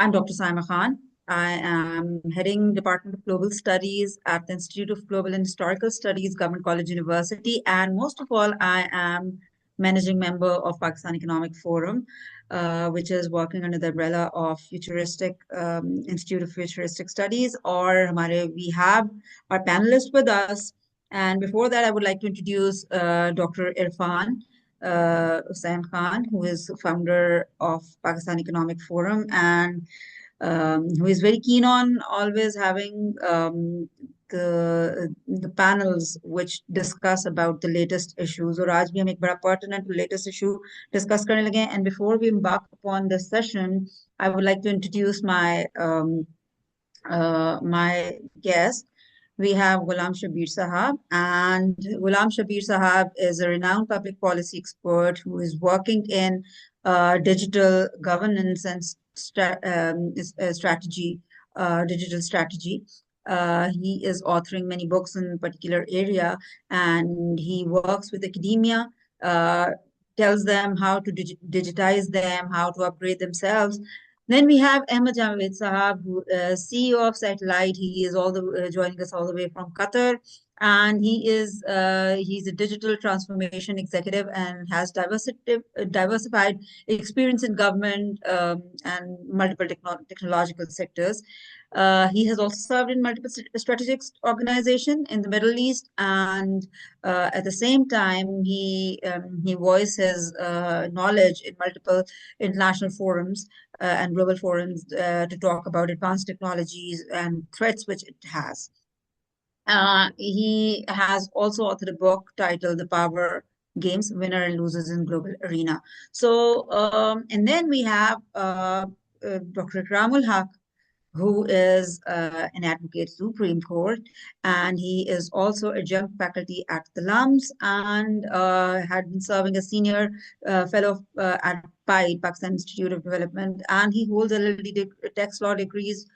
I'm Dr. Saima Khan. I am heading Department of Global Studies at the Institute of Global and Historical Studies, Government College University. And most of all, I am managing member of Pakistan Economic Forum, which is working under the umbrella of Futuristic Institute of Futuristic Studies. Or we have our panelists with us. And before that, I would like to introduce Dr. Irfan Hussain Khan, who is founder of Pakistan Economic Forum and who is very keen on always having the panels which discuss about the latest issues. और आज भी हम एक बड़ा pertinent latest issue discuss करने लगे हैं. And before we embark upon this session, I would like to introduce my guest. We have Ghulam Shabir Sahab, and Ghulam Shabir Sahab is a renowned public policy expert who is working in digital governance and strategy, digital strategy. He is authoring many books in a particular area, and he works with academia, tells them how to digitize them, how to upgrade themselves. Then we have Ahmed Javed Sahab, who is CEO of Satellite. He is joining us all the way from Qatar, and he's a digital transformation executive and has diversified experience in government and multiple technological sectors. He has also served in multiple strategic organizations in the Middle East, and at the same time, he voices knowledge in multiple international forums and global forums to talk about advanced technologies and threats which it has. He has also authored a book titled The Power Games, Winner and Losers in Global Arena. So, and then we have Dr. Ikramul Haq, who is an advocate Supreme Court, and he is also adjunct faculty at the LUMS and had been serving as senior fellow at PIDE, Pakistan Institute of Development, and he holds LLD tax law degrees.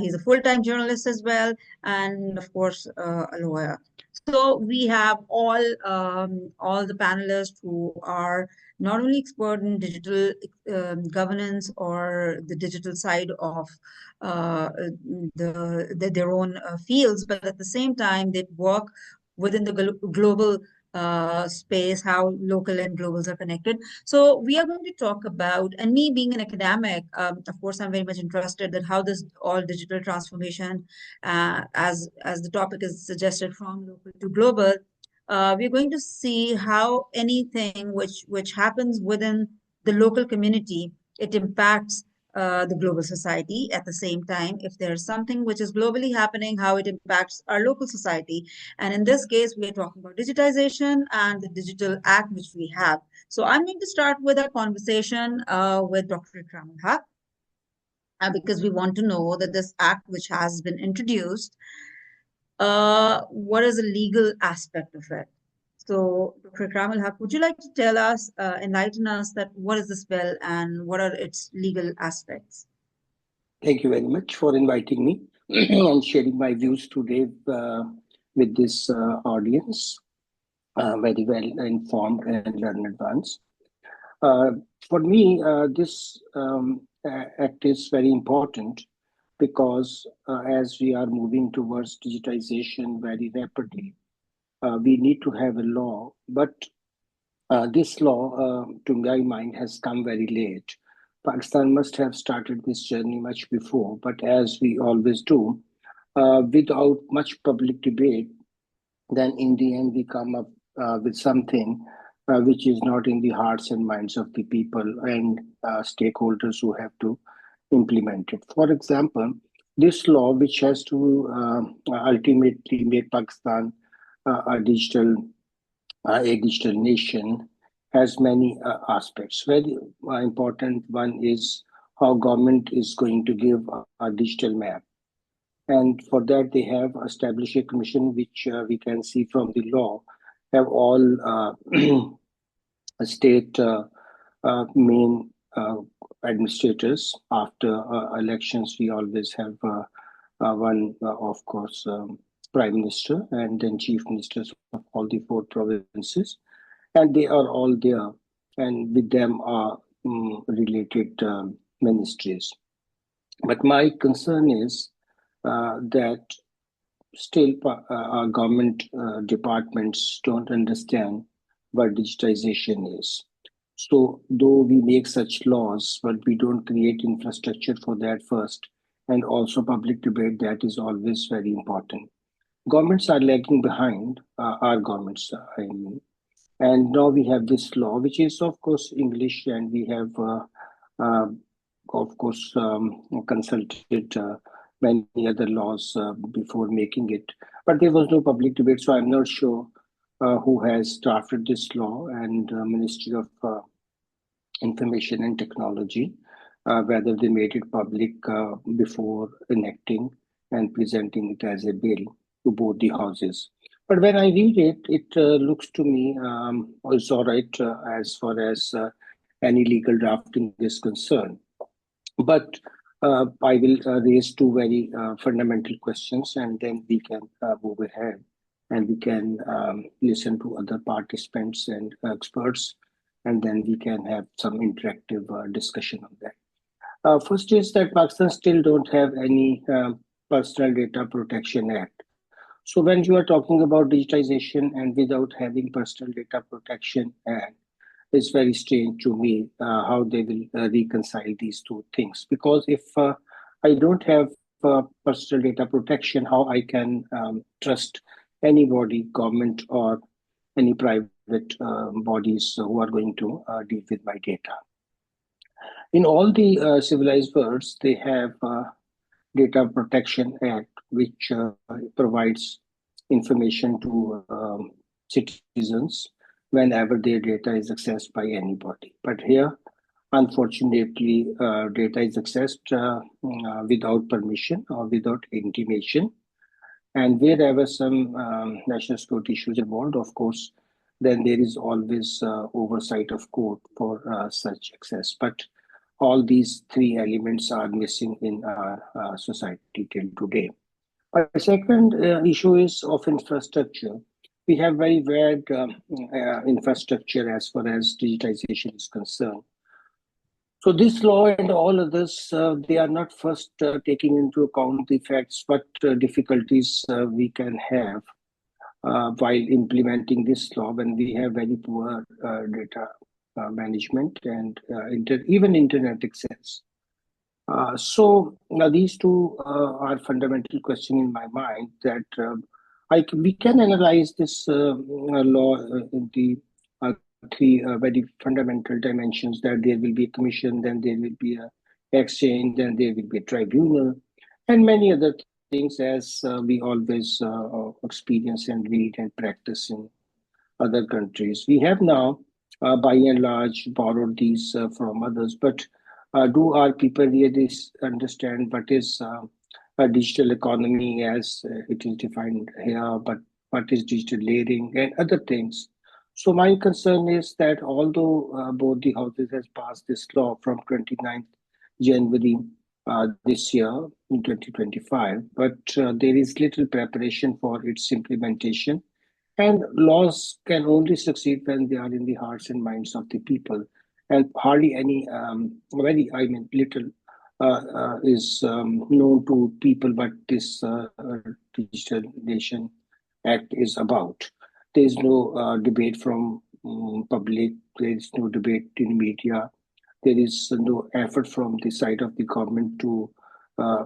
He's a full-time journalist as well, and of course, a lawyer. So we have all the panelists who are not only expert in digital governance or the digital side of their own fields, but at the same time, they work within the global space, how local and globals are connected. So we are going to talk about, and me being an academic, of course, I'm very much interested that how this all digital transformation, as the topic is suggested, from local to global, we're going to see how anything which happens within the local community, it impacts the global society. At the same time, if there's something which is globally happening, how it impacts our local society. And in this case, we are talking about digitization and the Digital Act which we have. So I'm going to start with a conversation with Dr. Ikramul Haq, because we want to know that this act which has been introduced, what is the legal aspect of it? So, Dr. Ikramul Haq, would you like to tell us, enlighten us that what is this bill and what are its legal aspects? Thank you very much for inviting me and sharing my views today with this audience, very well informed and learned advanced. For me, this act is very important because as we are moving towards digitization very rapidly, we need to have a law, but this law, to my mind, has come very late. Pakistan must have started this journey much before, but as we always do, without much public debate, then in the end we come up with something which is not in the hearts and minds of the people and stakeholders who have to implement it. For example, this law, which has to ultimately make Pakistan a digital nation, has many aspects. Very important one is how government is going to give a digital map. And for that, they have established a commission, which we can see from the law, have all state main administrators. After elections, we always have one, of course, Prime Minister and then Chief Ministers of all the 4 provinces. And they are all there, and with them are related ministries. But my concern is that still our government departments don't understand what digitization is. So, though we make such laws, but we don't create infrastructure for that first, and also public debate, that is always very important. Governments are lagging behind, our governments, I mean. And now we have this law, which is, of course, English, and we have, uh, of course, consulted many other laws before making it. But there was no public debate, so I'm not sure who has drafted this law, and Ministry of Information and Technology, whether they made it public before enacting and presenting it as a bill to both the houses. But when I read it, it looks to me it's all right as far as any legal drafting is concerned. But I will raise two very fundamental questions, and then we can move ahead and we can listen to other participants and experts, and then we can have some interactive discussion on that. First is that Pakistan still don't have any Personal Data Protection Act. So when you are talking about digitization and without having Personal Data Protection Act, it's very strange to me how they will reconcile these two things. Because if I don't have personal data protection, how I can trust anybody, government or any private bodies who are going to deal with my data? In all the civilized worlds, they have Data Protection Act, which provides information to citizens whenever their data is accessed by anybody. But here, unfortunately, data is accessed without permission or without intimation. And wherever some national security issues involved, of course, then there is always oversight of court for such access. But all these three elements are missing in our society till today. A second issue is of infrastructure. We have very bad infrastructure as far as digitization is concerned. So this law and all others, they are not first taking into account the facts, what difficulties we can have while implementing this law when we have very poor data management and even internet access. So now these two are fundamental questions in my mind that we can analyze this law in the three very fundamental dimensions, that there will be a commission, then there will be a exchange, then there will be a tribunal, and many other things as we always experience and read and practice in other countries. We have now, by and large, borrowed these from others, but do our people really understand what is a digital economy as it is defined here, but what is digital layering and other things? So my concern is that although both the houses has passed this law from 29th January this year in 2025, but there is little preparation for its implementation, and laws can only succeed when they are in the hearts and minds of the people. And hardly any, little is known to people what this Digital Nation Act is about. There is no debate from public, there is no debate in media, there is no effort from the side of the government to uh,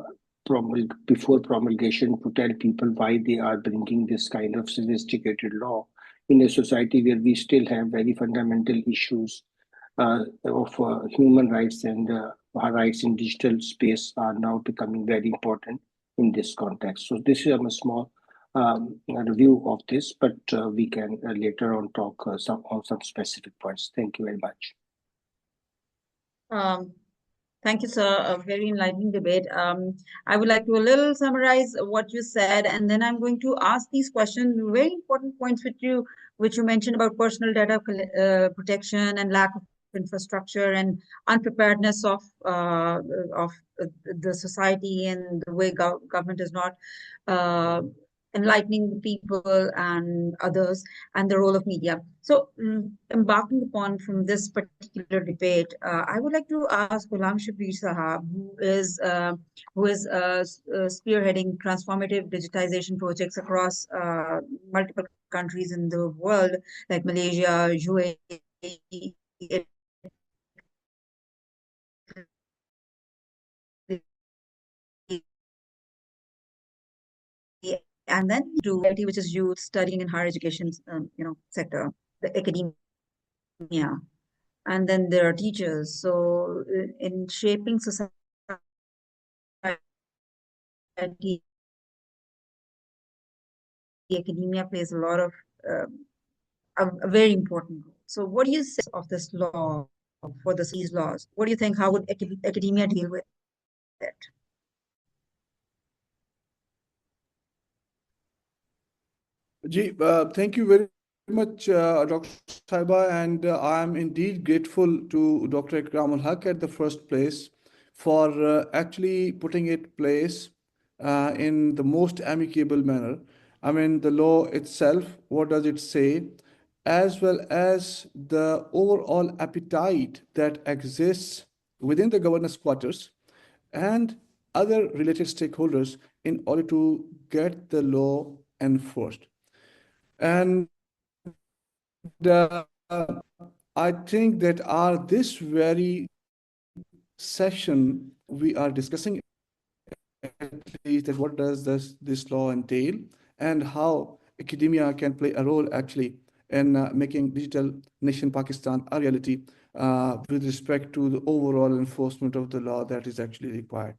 before promulgation to tell people why they are bringing this kind of sophisticated law in a society where we still have very fundamental issues of human rights, and our rights in digital space are now becoming very important in this context. So this is a small review of this, but we can later on talk on some specific points. Thank you very much. Thank you, sir. A very enlightening debate. I would like to a little summarize what you said, and then I'm going to ask these questions. Very important points which you mentioned about personal data protection and lack of infrastructure and unpreparedness of the society, and the way government is not enlightening the people and others, and the role of media. So, embarking upon from this particular debate, I would like to ask Ghulam Shabir Sahab, who is spearheading transformative digitization projects across multiple countries in the world, like Malaysia, UAE, and then to IT, which is youth studying in higher education, sector, the academia, and then there are teachers. So in shaping society, academia plays a lot of a very important role. So what do you say of this law, for these laws? What do you think? How would academia deal with it? Thank you very much, Dr. Saiba, and I am indeed grateful to Dr. Ikram ul Haq at the first place for actually putting it place in the most amicable manner. I mean, the law itself, what does it say, as well as the overall appetite that exists within the governance quarters and other related stakeholders in order to get the law enforced. And I think that this very session we are discussing at least that what does this law entail and how academia can play a role actually in making digital nation Pakistan a reality with respect to the overall enforcement of the law that is actually required.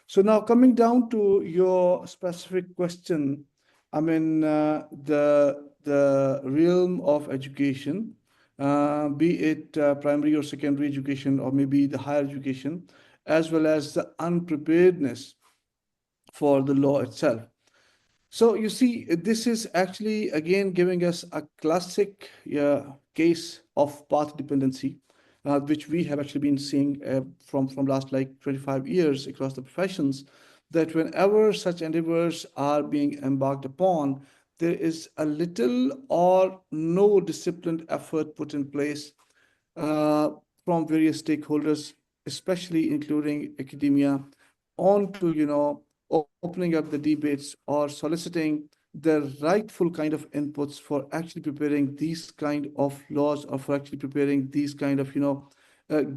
So now coming down to your specific question, I mean the realm of education, be it primary or secondary education or maybe the higher education, as well as the unpreparedness for the law itself. So you see, this is actually again giving us a classic case of path dependency, which we have actually been seeing from last like 25 years across the professions, that whenever such endeavors are being embarked upon, there is a little or no disciplined effort put in place uh, from various stakeholders, especially including academia, on to, opening up the debates or soliciting the rightful kind of inputs for actually preparing these kind of laws or for actually preparing these kind of,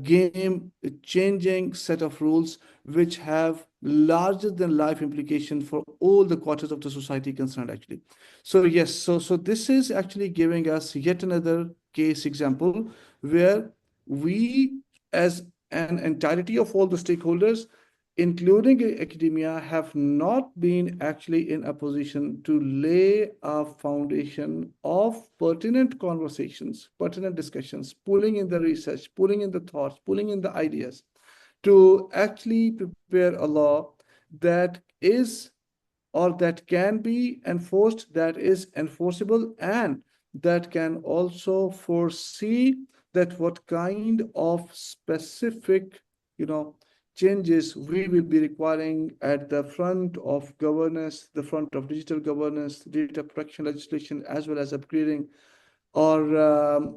game changing set of rules which have larger than life implication for all the quarters of the society concerned actually. So yes, so this is actually giving us yet another case example where we as an entirety of all the stakeholders, including academia, have not been actually in a position to lay a foundation of pertinent conversations, pertinent discussions, pulling in the research, pulling in the thoughts, pulling in the ideas to actually prepare a law that is or that can be enforced, that is enforceable, and that can also foresee that what kind of specific, changes we will be requiring at the front of governance, the front of digital governance, data protection legislation, as well as upgrading or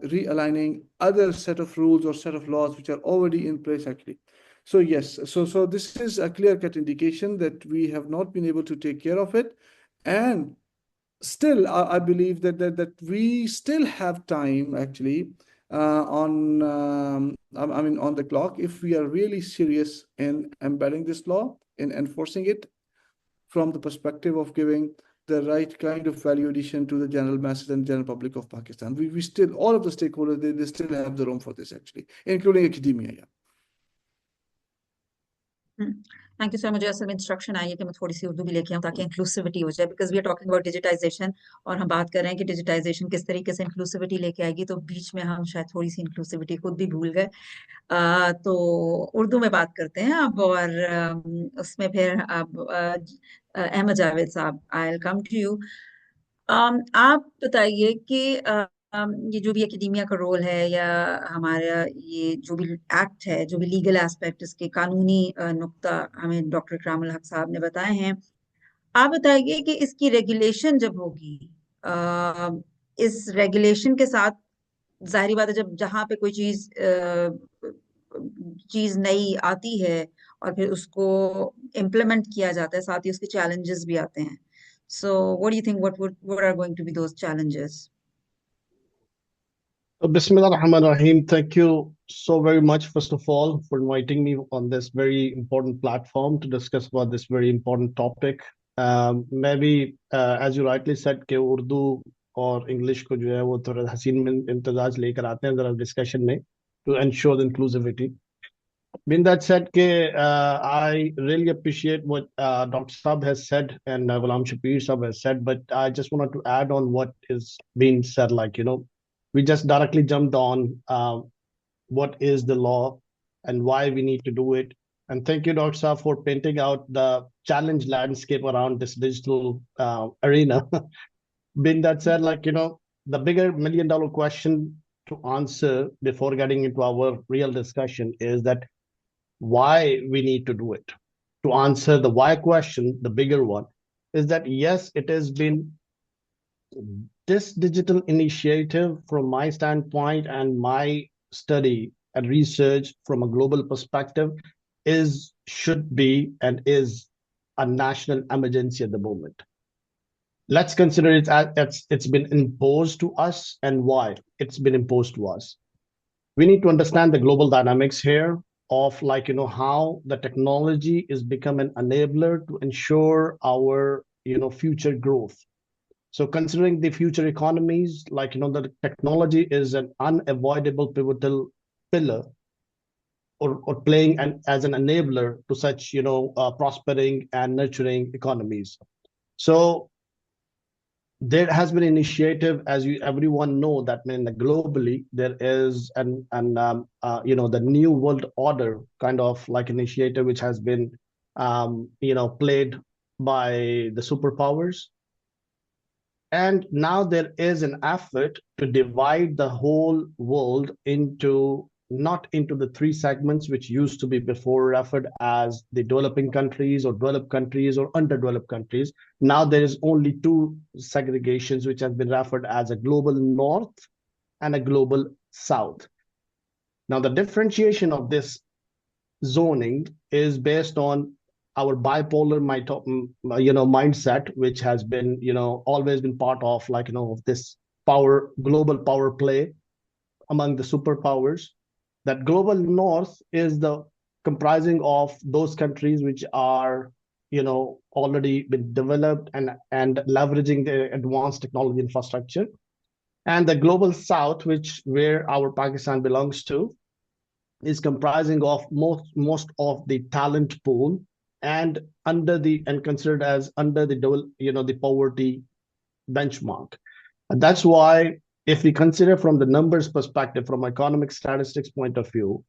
realigning other set of rules or set of laws which are already in place actually. So yes, so this is a clear-cut indication that we have not been able to take care of it, and still I believe that we still have time actually I mean on the clock if we are really serious in embedding this law, in enforcing it from the perspective of giving the right kind of value addition to the general masses and general public of Pakistan. We still, all of the stakeholders, they still have the room for this actually, including academia. Yeah. Thank you sir. मुझे असल में instruction आई है कि मैं थोड़ी सी उर्दू भी लेके आऊँ ताकि इंक्लूसिविटी हो जाए, because we are talking about digitisation और हम बात कर रहे हैं कि डिजिटाइजेशन किस तरीके से इंक्लूसिविटी लेके आएगी. तो बीच में हम शायद थोड़ी सी इंक्लूसिविटी खुद भी भूल गए. तो उर्दू में बात करते हैं अब, और उसमें फिर अब Ahmed Javed sahab, I will come to you. आप बताइए कि ये जो भी एकेडेमिया का रोल है, या हमारा ये जो भी एक्ट है, जो भी लीगल एस्पेक्ट, इसके कानूनी नुक्ता हमें डॉक्टर इकरामुल हक साहब ने बताए हैं. आप बताइए कि इसकी रेगुलेशन जब होगी, इस रेगुलेशन के साथ जाहिर बात है जब जहां पे कोई चीज नई आती है और फिर उसको इम्प्लीमेंट किया जाता है, साथ ही उसके चैलेंजेस भी आते हैं. So what do you think, what are going to be those challenges? Bismillah ar-Rahman ar-Rahim. Thank you so very much, first of all, for inviting me on this very important platform to discuss about this very important topic. Maybe, as you rightly said, कि उर्दू और English को जो है वो थोड़ा हसीन में इम्तिजाज लेकर आते हैं जरा डिस्कशन में to ensure the inclusivity. Being that said, I really appreciate what Dr. Saab has said and Ghulam Shapir Saab has said, but I just wanted to add on what is being said. Like, we just directly jumped on what is the law and why we need to do it. And thank you, Dr. Saab, for painting out the challenge landscape around this digital arena. Being that said, the bigger $1 million question to answer before getting into our real discussion is that why we need to do it. To answer the why question, the bigger one, is that yes, it has been this digital initiative from my standpoint and my study and research from a global perspective should be and is a national emergency at the moment. Let's consider it as it's been imposed to us and why it's been imposed to us. We need to understand the global dynamics here of how the technology is become an enabler to ensure our future growth. So considering the future economies, the technology is an unavoidable pivotal pillar or playing as an enabler to such prospering and nurturing economies. So there has been initiative, as everyone know, that globally there is the new world order kind of like initiative which has been played by the superpowers. And now there is an effort to divide the whole world not into the three segments which used to be before referred as the developing countries or developed countries or underdeveloped countries. Now there is only two segregations which have been referred as a global north and a global south. Now the differentiation of this zoning is based on our bipolar mindset, which has been always been part of of this global power play among the superpowers. That global north is the comprising of those countries which are already been developed and leveraging the advanced technology infrastructure, and the global south, where our Pakistan belongs to, is comprising of most of the talent pool and considered as under the poverty benchmark. And that's why, if we consider from the numbers perspective, from economic statistics point of view,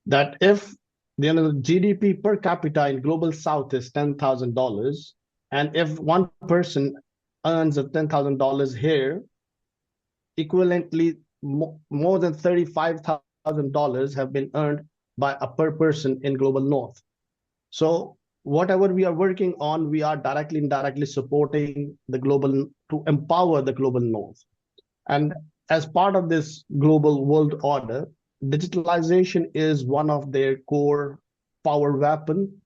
that if the GDP per capita in global south is $10,000, and if one person earns $10,000 here, equivalently more than $35,000 have been earned by a per person in global north. So whatever we are working on, we are directly indirectly supporting the global to empower the global north. And as part of this global world order, digitalization is one of their core power weapon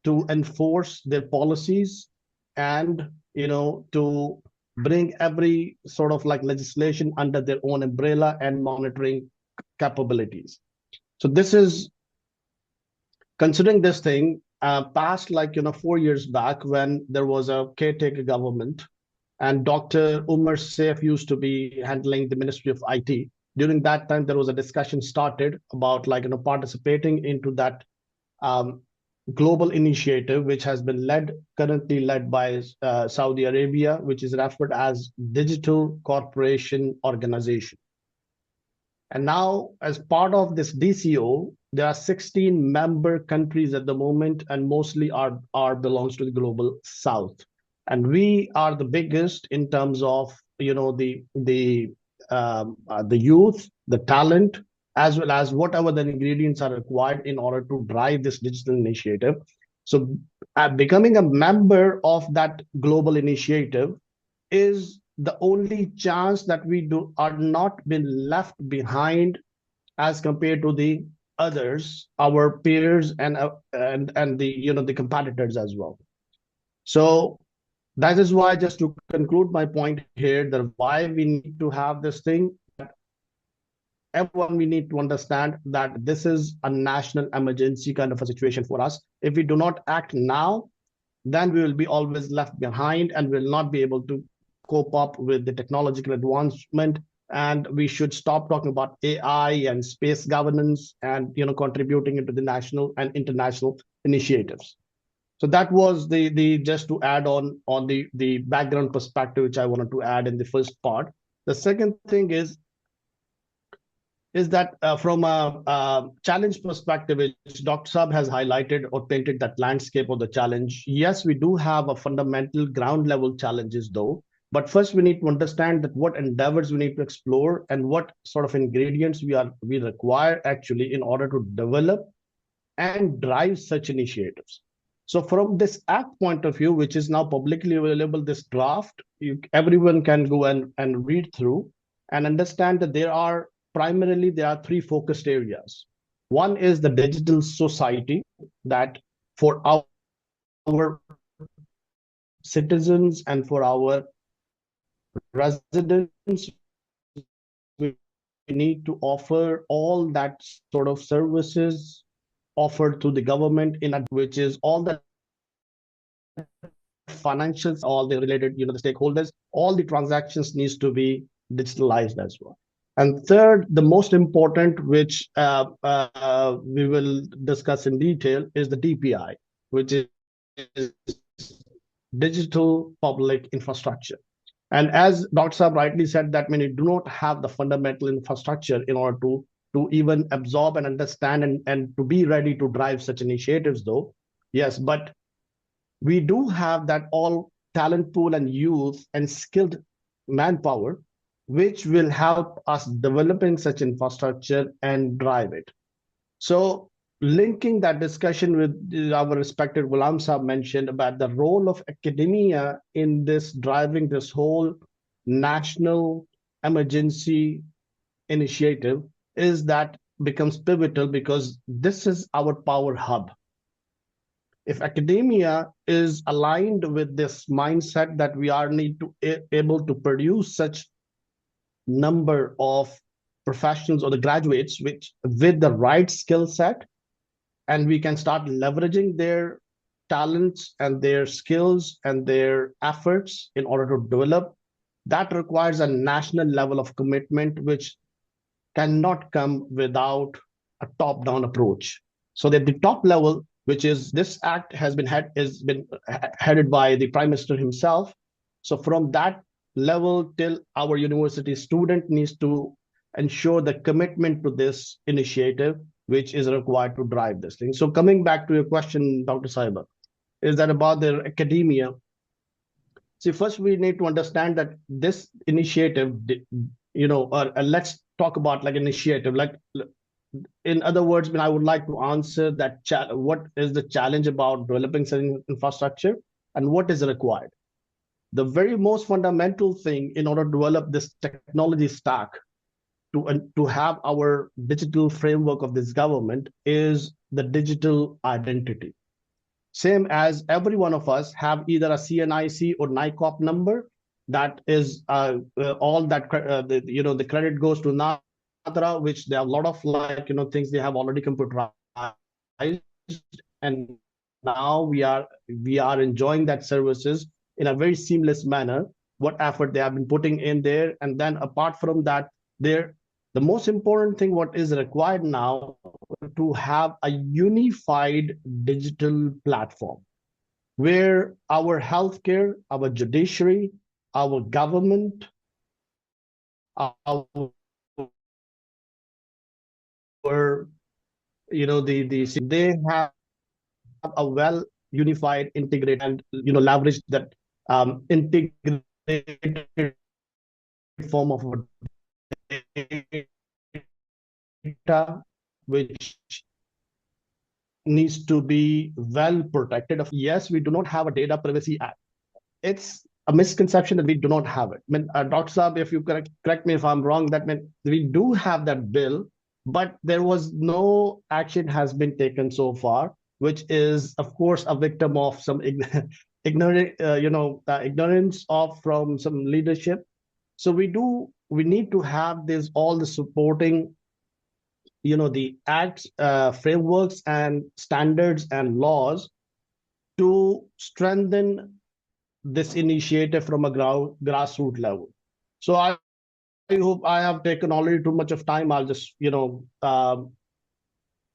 to enforce their policies and to bring every sort of like legislation under their own umbrella and monitoring capabilities. So this is considering this thing past 4 years back when there was a caretaker government and Dr. Umar Saif used to be handling the Ministry of IT. During that time, there was a discussion started about participating into that global initiative, which has been currently led by Saudi Arabia, which is referred as Digital Corporation Organization. And now, as part of this DCO, there are 16 member countries at the moment, and mostly are belongs to the global south. And we are the biggest in terms of the youth, the talent, as well as whatever the ingredients are required in order to drive this digital initiative. So becoming a member of that global initiative is the only chance that we do are not been left behind as compared to the others, our peers and the the competitors as well. So that is why, just to conclude my point here, that why we need to have this thing, everyone, we need to understand that this is a national emergency kind of a situation for us. If we do not act now, then we will be always left behind and will not be able to cope up with the technological advancement. And we should stop talking about AI and space governance and contributing into the national and international initiatives. So that was the just to add on the background perspective which I wanted to add in the first part. The second thing is that from a challenge perspective, which Dr. Saab has highlighted or painted that landscape of the challenge. Yes, we do have a fundamental ground level challenges though. But first we need to understand that what endeavors we need to explore and what sort of ingredients we require actually in order to develop and drive such initiatives. So from this act point of view, which is now publicly available, this draft, everyone can go and read through and understand that there are three focused areas. One is the digital society, that for our citizens and for our residents, we need to offer all that sort of services offered to the government which is all the financials, all the related, the stakeholders, all the transactions needs to be digitalized as well. And third, the most important, which we will discuss in detail, is the DPI, which is digital public infrastructure. And as Dr. Saab rightly said, that many do not have the fundamental infrastructure in order to even absorb and understand and to be ready to drive such initiatives though. Yes, but we do have that all talent pool and youth and skilled manpower, which will help us developing such infrastructure and drive it. So linking that discussion with our respected Ghulam Saab mentioned about the role of academia in this driving this whole national emergency initiative is that becomes pivotal because this is our power hub. If academia is aligned with this mindset that we are need to able to produce such number of professionals or the graduates which with the right skill set, and we can start leveraging their talents and their skills and their efforts in order to develop, that requires a national level of commitment which cannot come without a top-down approach. So that the top level, which is this act has been headed by the Prime Minister himself. So from that level till our university student needs to ensure the commitment to this initiative, which is required to drive this thing. So coming back to your question, Dr. Saiba, is that about the academia? See, first we need to understand that this initiative, let's talk about like initiative, like in other words, when I would like to answer that, what is the challenge about developing such infrastructure and what is required? The very most fundamental thing in order to develop this technology stack to have our digital framework of this government is the digital identity. Same as every one of us have either a CNIC or NICOP number, that is all that the credit goes to NADRA, which there are a lot of things they have already computerized, and now we are enjoying that services in a very seamless manner. What effort they have been putting in there, and then apart from that, the most important thing what is required now to have a unified digital platform where our healthcare, our judiciary, our government, our they have a well unified, integrated, and leverage that integrated form of data, which needs to be well protected. Yes, we do not have a data privacy act. It's a misconception that we do not have it. I mean, Dr. Saab, if you correct me if I'm wrong, that means we do have that bill, but there was no action has been taken so far, which is, of course, a victim of some ignorance of from some leadership. So we need to have this all the supporting, the acts, frameworks, and standards and laws to strengthen this initiative from a grassroots level. So I hope I have taken already too much of time. I'll just,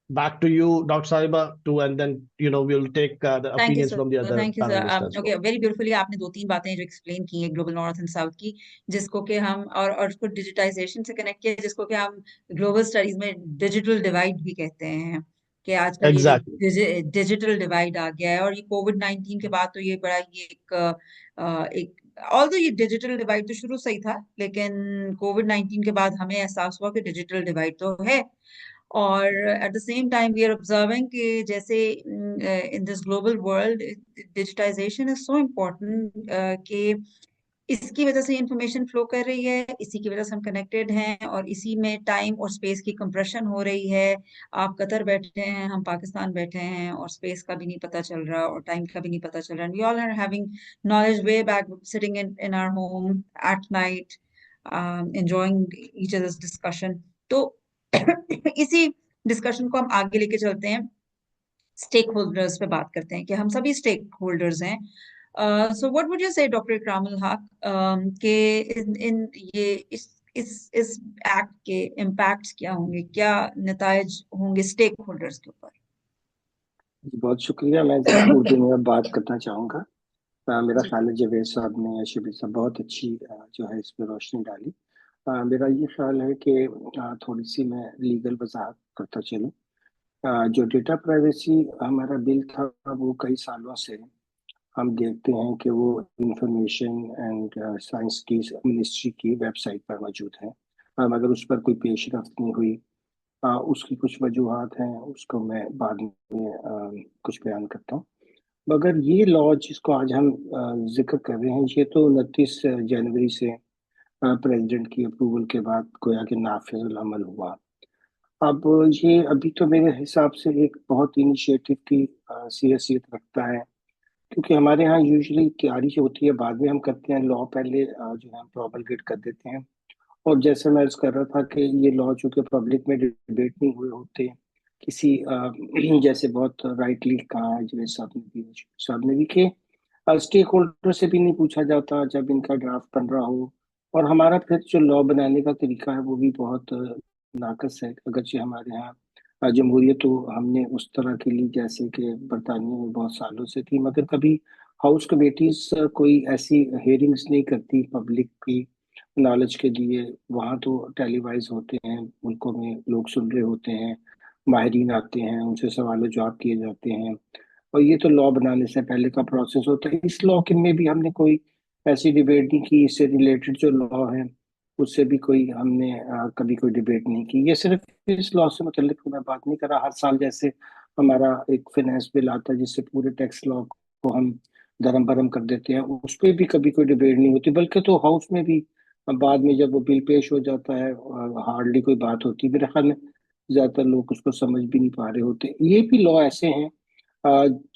back to you, Dr. Saiba, and then, we'll take the thank you opinions sir, from the other thank you sir. panelists as okay, well. Very beautifully आपने दो तीन बातें जो explain की है global north and south की, जिसको कि हम और उसको डिजिटाइजेशन से कनेक्ट किया, जिसको कि हम ग्लोबल स्टडीज में डिजिटल डिवाइड भी कहते हैं, कि आजकल ये जो Exactly. डिजिटल डिवाइड आ गया है, और ये कोविड-19 के बाद तो ये बड़ा ये एक ऑल्दो ये डिजिटल डिवाइड तो शुरू से ही था, लेकिन कोविड-19 के बाद हमें एहसास हुआ कि डिजिटल डिवाइड तो है। और at the same time we are observing कि जैसे in this global world digitisation is so important कि इसकी वजह से इंफॉर्मेशन फ्लो कर रही है, इसी की वजह से हम कनेक्टेड हैं, और इसी में टाइम और स्पेस की कंप्रेशन हो रही है। आप कतर बैठे हैं, हम पाकिस्तान बैठे हैं, और स्पेस का भी नहीं पता चल रहा और टाइम का भी नहीं पता चल रहा। We all are having knowledge way back sitting in our home at night enjoying each others discussion. तो इसी डिस्कशन को हम आगे लेके चलते हैं, स्टेक होल्डर्स पे बात करते हैं कि हम सभी स्टेक होल्डर्स हैं। सो व्हाट वुड यू से डॉक्टर इकरामुल हक के इन ये इस एक्ट के इम्पैक्ट्स क्या होंगे, क्या नतायज होंगे स्टेक होल्डर्स के ऊपर? बहुत शुक्रिया। मैं जरा उर्दू में अब बात करना चाहूँगा। मेरा ख्याल है जवेद साहब ने या शबीर साहब बहुत अच्छी जो है इस पर रोशनी डाली। मेरा ये ख्याल है कि थोड़ी सी मैं लीगल वजाहत करता चलूँ। जो डेटा प्राइवेसी हमारा बिल था वो कई सालों से हम देखते हैं कि वो इंफॉर्मेशन एंड साइंस की मिनिस्ट्री की वेबसाइट पर मौजूद है, मगर उस पर कोई पेशरफ्त नहीं हुई। उसकी कुछ वजूहात हैं, उसको मैं बाद में कुछ बयान करता हूँ। मगर ये लॉ जिसको आज हम जिक्र कर रहे हैं, ये तो 29 जनवरी से प्रेसिडेंट की अप्रूवल के बाद गोया कि नाफिजुल अमल हुआ। अब ये अभी तो मेरे हिसाब से एक बहुत इनिशिएटिव की सी हैसियत रखता है, क्योंकि हमारे यहाँ यूजुअली तैयारी जो होती है बाद में हम करते हैं। लॉ पहले जो है हम प्रोपलगेट कर देते हैं, और जैसे मैं कर रहा था कि ये लॉ चूंकि पब्लिक में डिबेट नहीं हुए होते, किसी जैसे बहुत राइटली कहा है जवेद साहब ने भी कि स्टेक होल्डर से भी नहीं पूछा जाता जब इनका ड्राफ्ट बन रहा हो, और हमारा फिर जो लॉ बनाने का तरीका है वो भी बहुत नाकस है। अगरचे हमारे यहाँ जमहूरियत तो हमने उस तरह की ली जैसे कि बरतानिया में बहुत सालों से थी, मगर कभी हाउस कमेटीज कोई ऐसी हेयरिंग्स नहीं करती पब्लिक की नॉलेज के लिए। वहाँ तो टेलीवाइज होते हैं, मुल्कों में लोग सुन रहे होते हैं, माहिरीन आते हैं, उनसे सवाल जवाब किए जाते हैं, और ये तो लॉ बनाने से पहले का प्रोसेस होता है। इस लॉ के में भी हमने कोई ऐसी डिबेट नहीं की। इससे रिलेटेड जो लॉ है उससे भी कोई हमने कभी कोई डिबेट नहीं की। ये सिर्फ इस लॉ से मुतल्लिक मैं बात नहीं कर रहा। हर साल जैसे हमारा एक फाइनेंस बिल आता है जिससे पूरे टैक्स लॉ को हम धर्म भरम कर देते हैं, उस पर भी कभी कोई डिबेट नहीं होती, बल्कि तो हाउस में भी बाद में जब वो बिल पेश हो जाता है हार्डली कोई बात होती है। मेरे ख्याल में ज्यादातर लोग उसको समझ भी नहीं पा रहे होते। ये भी लॉ ऐसे हैं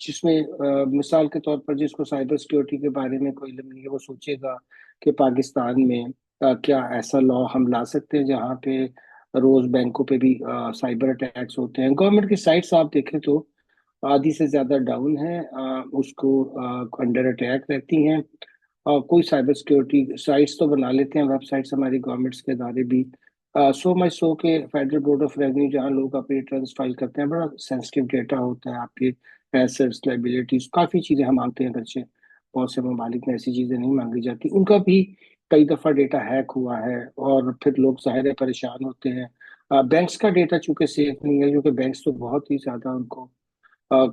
जिसमें मिसाल के तौर पर जिसको साइबर सिक्योरिटी के बारे में कोई इल्म नहीं है, वो सोचेगा कि पाकिस्तान में क्या ऐसा लॉ हम ला सकते हैं जहाँ पे रोज बैंकों पे भी साइबर अटैक्स होते हैं। गवर्नमेंट की साइट्स आप देखें तो आधी से ज्यादा डाउन है, उसको अंडर अटैक रहती हैं। कोई साइबर सिक्योरिटी साइट्स तो बना लेते हैं, वेबसाइट्स हमारी गवर्नमेंट्स के इदारे भी। सो मच सो के फेडरल बोर्ड ऑफ रेवेन्यू जहाँ लोग अपने रिटर्न्स फाइल करते हैं, बड़ा सेंसिटिव डेटा होता है, आपके एसेट्स लाइबिलिटीज काफ़ी चीज़ें हम मांगते हैं बच्चे। बहुत से ममालिक में ऐसी चीज़ें नहीं मांगी जाती, उनका भी कई दफ़ा डेटा हैक हुआ है, और फिर लोग ज़ाहिर है परेशान होते हैं। बैंक्स का डेटा चूंकि सेफ नहीं है, क्योंकि बैंक्स तो बहुत ही ज़्यादा उनको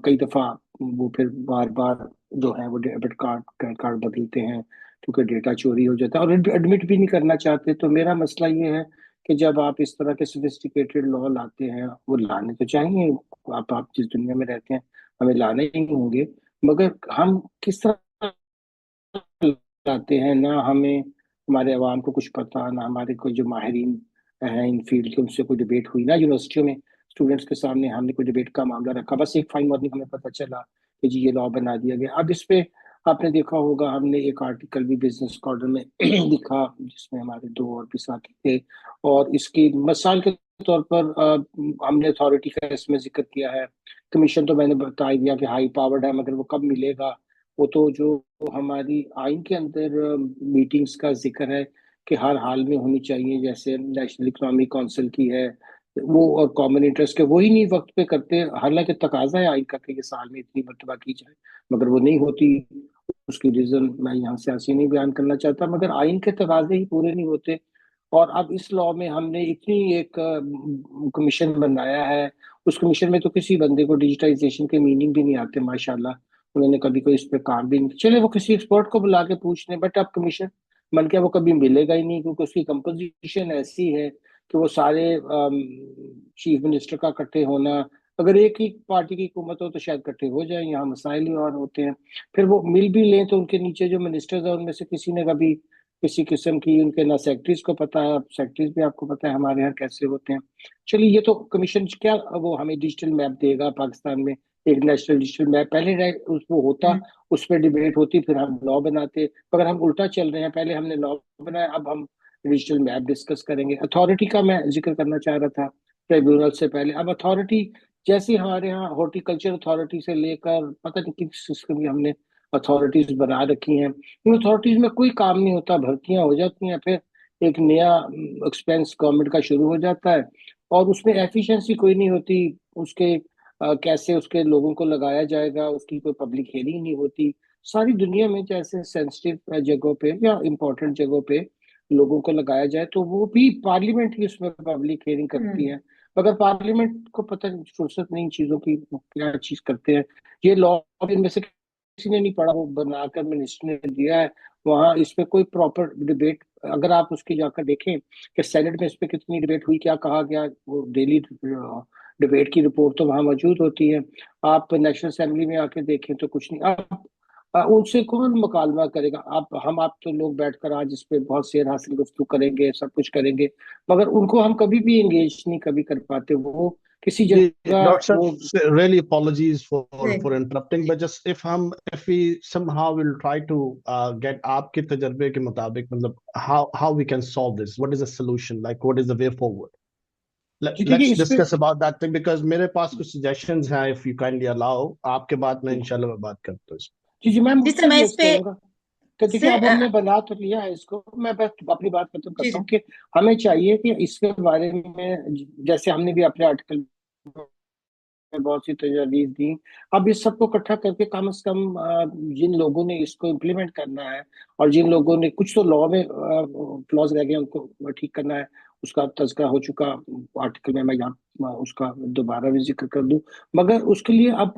कई दफ़ा वो फिर बार बार जो है वो डेबिट कार्ड क्रेडिट कार्ड बदलते हैं, क्योंकि डेटा चोरी हो जाता है, और एडमिट भी नहीं करना चाहते। तो मेरा मसला ये है कि जब आप इस तरह के सोफिस्टिकेटेड लॉ लाते हैं, वो लाने तो चाहिए, आप जिस दुनिया में रहते हैं हमें लाने ही होंगे, मगर हम किस तरह लाते हैं, ना हमें हमारे अवाम को कुछ पता, ना हमारे कोई जो माहिरीन हैं इन फील्ड के उनसे कोई डिबेट हुई, ना यूनिवर्सिटियों में स्टूडेंट्स के सामने हमने कोई डिबेट का मामला रखा। बस एक फाइन मॉर्निंग हमें पता चला कि जी ये लॉ बना दिया गया। अब इस पे आपने देखा होगा, हमने एक आर्टिकल भी बिजनेस स्कॉलर में लिखा जिसमें हमारे दो और भी साथी थे, और इसकी मिसाल के तौर पर हमने अथॉरिटी का इसमें जिक्र किया है। कमीशन तो मैंने बता ही दिया कि हाई पावर्ड है, मगर वो कब मिलेगा? वो तो जो हमारी आइन के अंदर मीटिंग्स का जिक्र है कि हर हाल में होनी चाहिए, जैसे नेशनल इकोनॉमिक काउंसिल की है वो, और कॉमन इंटरेस्ट के वही नहीं वक्त पे करते। हालांकि तकाजा है आइन का कि ये साल में इतनी मरतबा की जाए, मगर वो नहीं होती। उसकी रीजन मैं यहाँ सियासी नहीं बयान करना चाहता, मगर आइन के तकाजे ही पूरे नहीं होते। और अब इस लॉ में हमने इतनी एक कमीशन बनाया है, उस कमीशन में तो किसी बंदे को डिजिटाइजेशन के मीनिंग भी नहीं आते माशाल्लाह। उन्होंने कभी कोई इस पे काम भी नहीं, चले वो किसी एक्सपर्ट को बुला के पूछ लें, बट अब कमीशन बन के वो कभी मिलेगा ही नहीं, क्योंकि उसकी कंपोजिशन ऐसी है कि वो सारे चीफ मिनिस्टर का इकट्ठे होना, अगर एक ही पार्टी की हुकूमत हो तो शायद इकट्ठे हो जाए, यहाँ मसाइल ही और होते हैं। फिर वो मिल भी लें तो उनके नीचे जो मिनिस्टर्स हैं उनमें से किसी ने कभी किसी किस्म की, उनके ना सेक्रेटरीज को पता है, सेक्रेटरीज भी आपको पता है हमारे यहाँ कैसे होते हैं। चलिए ये तो कमीशन क्या वो हमें डिजिटल मैप देगा पाकिस्तान में, एक नेशनल डिजिटल मैप, पहले वो होता, उस पर डिबेट होती, फिर हम लॉ बनाते। मगर हम उल्टा चल रहे हैं, पहले हमने लॉ बनाया, अब हम डिजिटल मैप डिस्कस करेंगे। अथॉरिटी का मैं जिक्र करना चाह रहा था ट्रिब्यूनल से पहले। अब अथॉरिटी जैसे हमारे यहाँ हॉर्टिकल्चर अथॉरिटी से लेकर पता नहीं किस सिस्टम की हमने अथॉरिटीज बना रखी हैं, इन अथॉरिटीज में कोई काम नहीं होता, भर्तियां हो जाती हैं, फिर एक नया एक्सपेंस गवर्नमेंट का शुरू हो जाता है, और उसमें एफिशिएंसी कोई नहीं होती। उसके कैसे उसके लोगों को लगाया जाएगा, उसकी कोई पब्लिक हियरिंग नहीं होती। सारी दुनिया में जैसे सेंसिटिव जगहों पे या इम्पोर्टेंट जगहों पे लोगों को लगाया जाए तो वो भी पार्लियामेंट ही उसमें पब्लिक हियरिंग करती है, मगर पार्लियामेंट को पता नहीं, फुर्सत नहीं चीजों की, क्या चीज करते हैं। ये लॉ इनमें से किसी ने नहीं पढ़ा, वो बनाकर मिनिस्टर ने दिया है। वहां इस पे कोई प्रॉपर डिबेट, अगर आप उसकी जाकर देखें कि सेनेट में इस पे कितनी डिबेट हुई, क्या कहा गया, वो डेली डिबेट की रिपोर्ट तो वहां मौजूद होती है। आप नेशनल असेंबली में आके देखें तो कुछ नहीं। आप उनसे कौन मुकालमा करेगा? आप तो लोग बैठकर आज इस पे बहुत शेर हासिल गुफ्तगू करेंगे, सब कुछ करेंगे, मगर उनको हम कभी भी एंगेज नहीं कभी कर पाते। वो किसी जगह Dr. वो Really apologies for interrupting, but just if we somehow will try to get आपके तजर्बे के मुताबिक, मतलब how we can solve this, what is the solution, like what is the way forward? देखिए Let's इस पे discuss about that thing because मेरे पास कुछ suggestions हैं, if you kindly allow, आपके बाद में इंशाल्लाह मैं बात करता हूँ। जी जी मैं जी सर, मुझसे मैं भी इस अर्ज पे करूंगा कि देखिए सर अब हमने बना तो लिया है इसको, मैं बस अपनी बात खत्म जी करता जी हूँ कि हमें चाहिए कि इसके बारे में, जैसे हमने भी अपने आर्टिकल में बहुत सी तजवीज दी, अब इस सबको इकट्ठा करके कम से कम जिन लोगों ने इसको इम्प्लीमेंट करना है, और जिन लोगों ने कुछ तो लॉ में फ्लॉज रह गए उनको ठीक करना है, उसका तज़किरा हो चुका आर्टिकल में, मैं यहाँ उसका दोबारा भी जिक्र कर दूं। मगर उसके लिए अब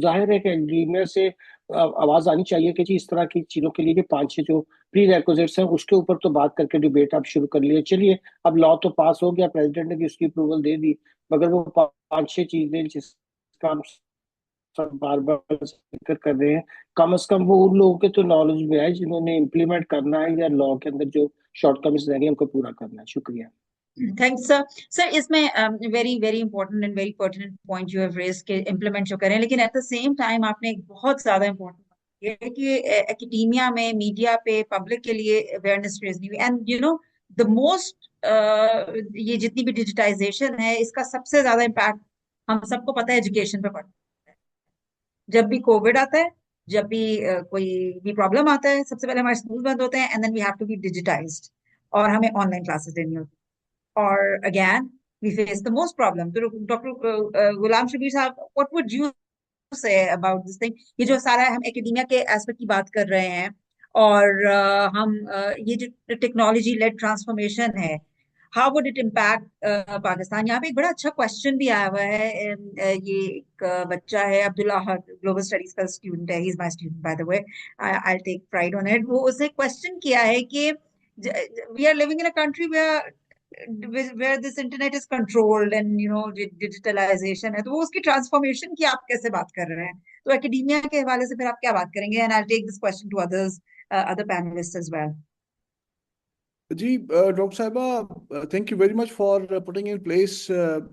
जाहिर है कि एग्रीमेंट से आवाज आनी चाहिए कि जी इस तरह की चीजों के लिए 5-6 जो प्री रेक्विजिट्स हैं उसके ऊपर तो बात करके डिबेट आप शुरू कर लिए। चलिए अब लॉ तो पास हो गया, प्रेसिडेंट ने भी उसकी अप्रूवल दे दी, मगर वो 5-6 चीजें जिसका हम सब बार बार जिक्र कर रहे हैं, कम से कम वो उन लोगों के तो नॉलेज में है जिन्होंने इम्प्लीमेंट करना है, या लॉ के अंदर जो शॉर्टकमिंग्स रह गए उनको पूरा करना है। शुक्रिया। Thanks sir. सर इसमें very very important and very pertinent point you have raise के इम्प्लीमेंट जो करें, लेकिन एट द सेम टाइम आपने एक बहुत ज्यादा इंपॉर्टेंट ये है कि एकेडमिया में मीडिया पे पब्लिक के लिए अवेयरनेस रेज नहीं हुई। And you know the most ये जितनी भी डिजिटाइजेशन है इसका सबसे ज्यादा इम्पैक्ट हम सबको पता है एजुकेशन पे पड़ता है। जब भी कोविड आता है, जब भी कोई भी प्रॉब्लम आता है, सबसे पहले हमारे स्कूल बंद होते हैं and then we have to be digitised और हमें ऑनलाइन क्लासेस देनी होती है। or again we face the most problem. तो डॉक्टर गुलाम शबीर साहब, what would you say about this thing? ये जो सारा हम एकेडमिया के एस्पेक्ट की बात कर रहे हैं, और हम ये जो टेक्नोलॉजी लेड ट्रांसफॉर्मेशन है, how would it impact Pakistan? यहाँ पे एक बड़ा अच्छा क्वेश्चन भी आया हुआ है। ये एक बच्चा है अब्दुल्ला ग्लोबल स्टडीज का स्टूडेंट है, he is my student by the way, I take pride on it. वो उसने क्वेश्चन किया है कि we are living in a country where where this internet is controlled and digitalization है, तो वो उसकी ट्रांसफॉर्मेशन की आप कैसे बात कर रहे हैं? तो एकेडमिया के हवाले से फिर आप क्या बात करेंगे? And I take this question to others, other panelists as well. जी doctor sahiba, thank you very much for putting in place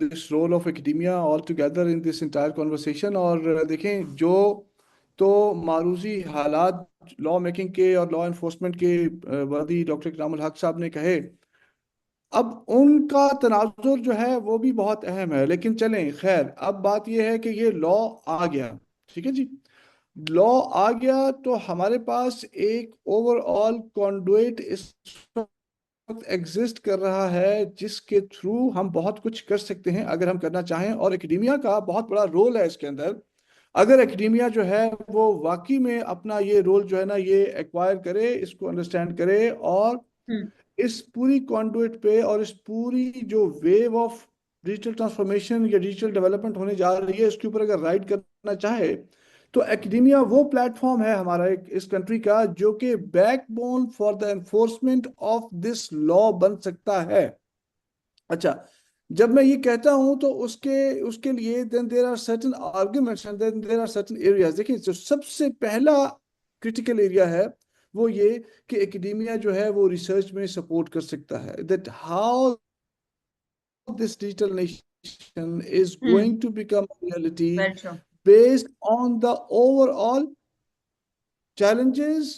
this role of academia all together in this entire conversation. और देखें, जो तो मारूजी हालात लॉ मेकिंग के और law enforcement के वादी डॉक्टर इकरामुल हक साहब ने कहे, अब उनका तनाजुर जो है वो भी बहुत अहम है। लेकिन चलें, खैर, अब बात यह है कि ये लॉ आ गया, ठीक है जी। लॉ आ गया तो हमारे पास एक ओवरऑल कॉन्डुइट इस वक्त एग्जिस्ट कर रहा है, जिसके थ्रू हम बहुत कुछ कर सकते हैं अगर हम करना चाहें। और एकेडमिया का बहुत बड़ा रोल है इसके अंदर। अगर एकेडमिया जो है वो वाकई में अपना ये रोल जो है ना ये एक्वायर करे, इसको अंडरस्टैंड करे, और इस पूरी कॉन्डुइट पे और इस पूरी जो वेव ऑफ डिजिटल ट्रांसफॉर्मेशन या डिजिटल डेवलपमेंट होने जा रही है, इसके ऊपर अगर राइड करना चाहे, तो एकेडमिया वो प्लेटफॉर्म है हमारा एक इस कंट्री का जो कि backbone for the enforcement of this law बन सकता है। अच्छा, जब मैं ये कहता हूं तो उसके उसके लिए then there are certain arguments and then there are certain areas. देखिए, जो सबसे पहला क्रिटिकल एरिया है वो ये कि एकेडमिया जो है वो रिसर्च में सपोर्ट कर सकता है, that how this digital nation is going to become a reality Very true. based on the overall challenges,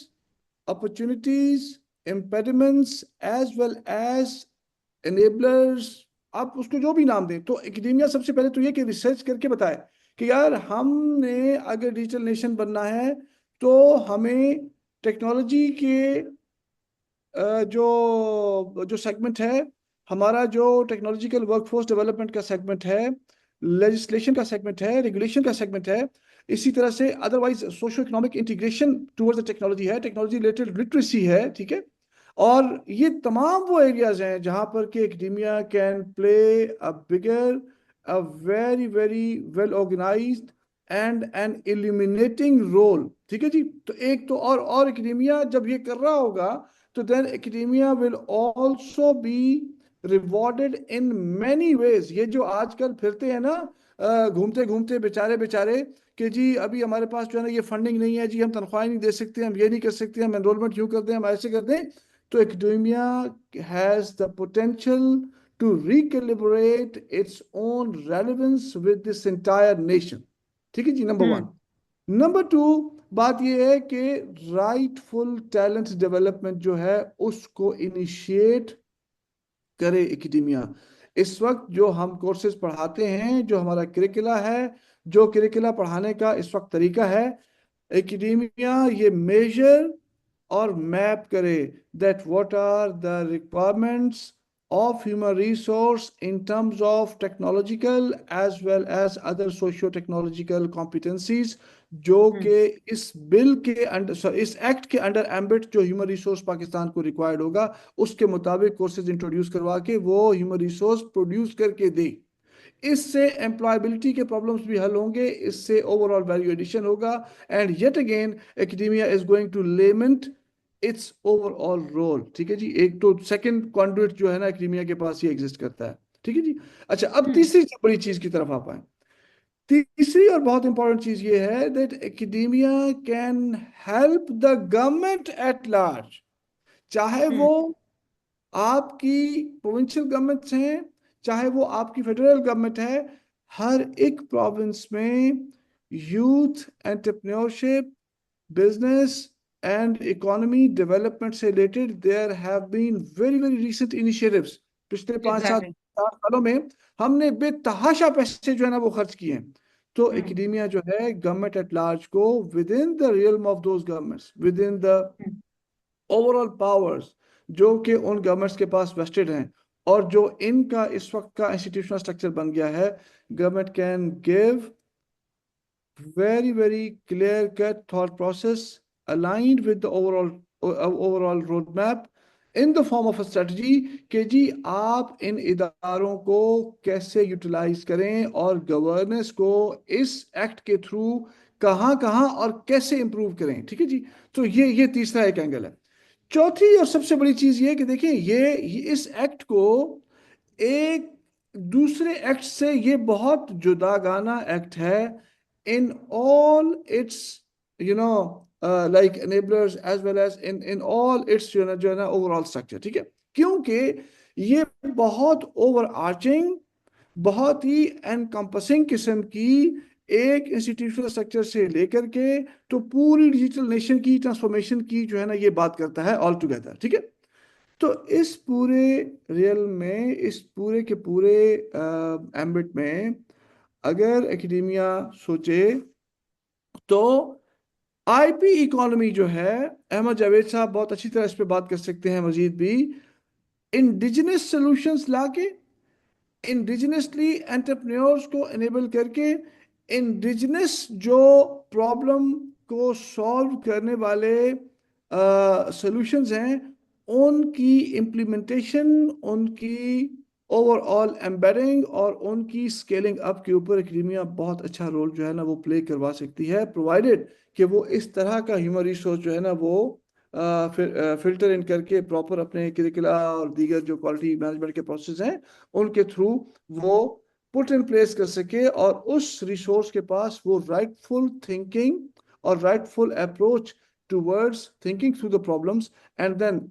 opportunities, impediments, as well as enablers। आप उसको जो भी नाम दें, तो एकेडमिया सबसे पहले तो ये कि रिसर्च करके बताए कि यार हमने अगर डिजिटल नेशन बनना है तो हमें टेक्नोलॉजी के जो जो सेगमेंट है, हमारा जो टेक्नोलॉजिकल वर्कफोर्स डेवलपमेंट का सेगमेंट है, लेजिस्लेशन का सेगमेंट है, रेगुलेशन का सेगमेंट है, इसी तरह से otherwise socio economic integration towards the technology है, टेक्नोलॉजी रिलेटेड लिटरेसी है, ठीक है। और ये तमाम वो एरियाज हैं जहां पर कि academia can play a bigger, a very very well organised and an illuminating role, ठीक है जी। तो एक तो और एकेडमिया जब ये कर रहा होगा तो then academia will also be rewarded in many ways। ये जो आजकल फिरते हैं ना घूमते घूमते बेचारे बेचारे कि जी अभी हमारे पास जो है ना ये फंडिंग नहीं है जी, हम तनख्वाह नहीं दे सकते, हम ये नहीं कर सकते, हम एनरोलमेंट यूं कर दें, हम ऐसे कर दें। तो academia has the potential to recalibrate its own relevance with this entire nation, ठीक है जी, नंबर वन। नंबर टू, बात यह है कि राइटफुल टैलेंट डेवलपमेंट जो है उसको इनिशिएट करे एकेडमिया। इस वक्त जो हम कोर्सेज पढ़ाते हैं, जो हमारा करिकुला है, जो करिकुला पढ़ाने का इस वक्त तरीका है, एकेडमिया ये मेजर और मैप करे that what are the requirements of human resource in terms of technological as well as other socio-technological competencies, जो कि इस बिल के अंडर, इस एक्ट के अंडर एम्बिट जो ह्यूमन रिसोर्स पाकिस्तान को रिक्वायर्ड होगा उसके मुताबिक कोर्सेज इंट्रोड्यूस करवा के वो ह्यूमन रिसोर्स प्रोड्यूस करके दे। इससे एम्प्लॉयबिलिटी के प्रॉब्लम्स भी हल होंगे, इससे ओवरऑल वैल्यू एडिशन होगा, and yet again academia is going to lament its overall role, ठीक है जी। एक तो सेकंड कॉन्डुइट जो है ना एकेडमिया के पास ये एग्जिस्ट करता है, ठीक है जी। अच्छा, अब तीसरी बड़ी चीज की तरफ आप आए। तीसरी और बहुत इंपॉर्टेंट चीज ये है that academia can help the government at large, चाहे वो आपकी प्रोविंशियल गवर्नमेंट्स हैं, चाहे वो आपकी फेडरल गवर्नमेंट है। हर एक प्रोविंस में youth entrepreneurship, business and economy development से related there have been very very recent initiatives. पिछले 5-7 सालों में हमने बेतहाशा पैसे जो है ना वो खर्च किए हैं। तो एकेडमिया जो है गवर्नमेंट एट लार्ज को with in the realm of those governments, with in the overall powers जो कि उन गवर्नमेंट्स के पास वेस्टेड हैं और जो इनका इस वक्त का इंस्टीट्यूशनल स्ट्रक्चर बन गया है, government can give very very clear cut thought process aligned with the overall roadmap in the form of a strategy कि जी आप इन इदारों को कैसे यूटिलाइज करें और गवर्नेंस को इस एक्ट के थ्रू कहाँ कहाँ और कैसे इंप्रूव करें, ठीक है जी। तो ये तीसरा एक एंगल है। चौथी और सबसे बड़ी चीज ये कि देखिए ये इस एक्ट को एक दूसरे एक्ट से ये बहुत जुदागाना एक्ट है in all its like enablers as well as in all its जो है ना ओवरऑल स्ट्रक्चर, ठीक है, क्योंकि ये बहुत ओवर आर्चिंग, बहुत ही एनकम्पसिंग किस्म की एक इंस्टीट्यूशनल स्ट्रक्चर से लेकर के तो पूरी डिजिटल नेशन की ट्रांसफॉर्मेशन की जो है ना ये बात करता है ऑल टुगेदर, ठीक है। तो इस पूरे रियल में, इस पूरे के पूरे एम्बिट में अगर एकेडेमिया सोचे तो आईपी इकोनॉमी जो है, अहमद जावेद साहब बहुत अच्छी तरह इस पे बात कर सकते हैं मजीद भी, इंडिजिनस सॉल्यूशंस लाके इंडिजिनसली एंटरप्रेन्योर्स को एनेबल करके इंडिजिनस जो प्रॉब्लम को सॉल्व करने वाले सॉल्यूशंस हैं उनकी इम्प्लीमेंटेशन, उनकी ओवरऑल एम्बेडिंग और उनकी स्केलिंग अप के ऊपर एकेडेमिया बहुत अच्छा रोल जो है ना वो प्ले करवा सकती है, प्रोवाइडेड कि वो इस तरह का ह्यूमन रिसोर्स जो है ना वो फिल्टर इन करके प्रॉपर अपने करिकुला और दीगर जो क्वालिटी मैनेजमेंट के प्रोसेस हैं उनके थ्रू वो पुट इन प्लेस कर सके और उस रिसोर्स के पास वो राइटफुल थिंकिंग और rightful approach towards thinking through the problems and then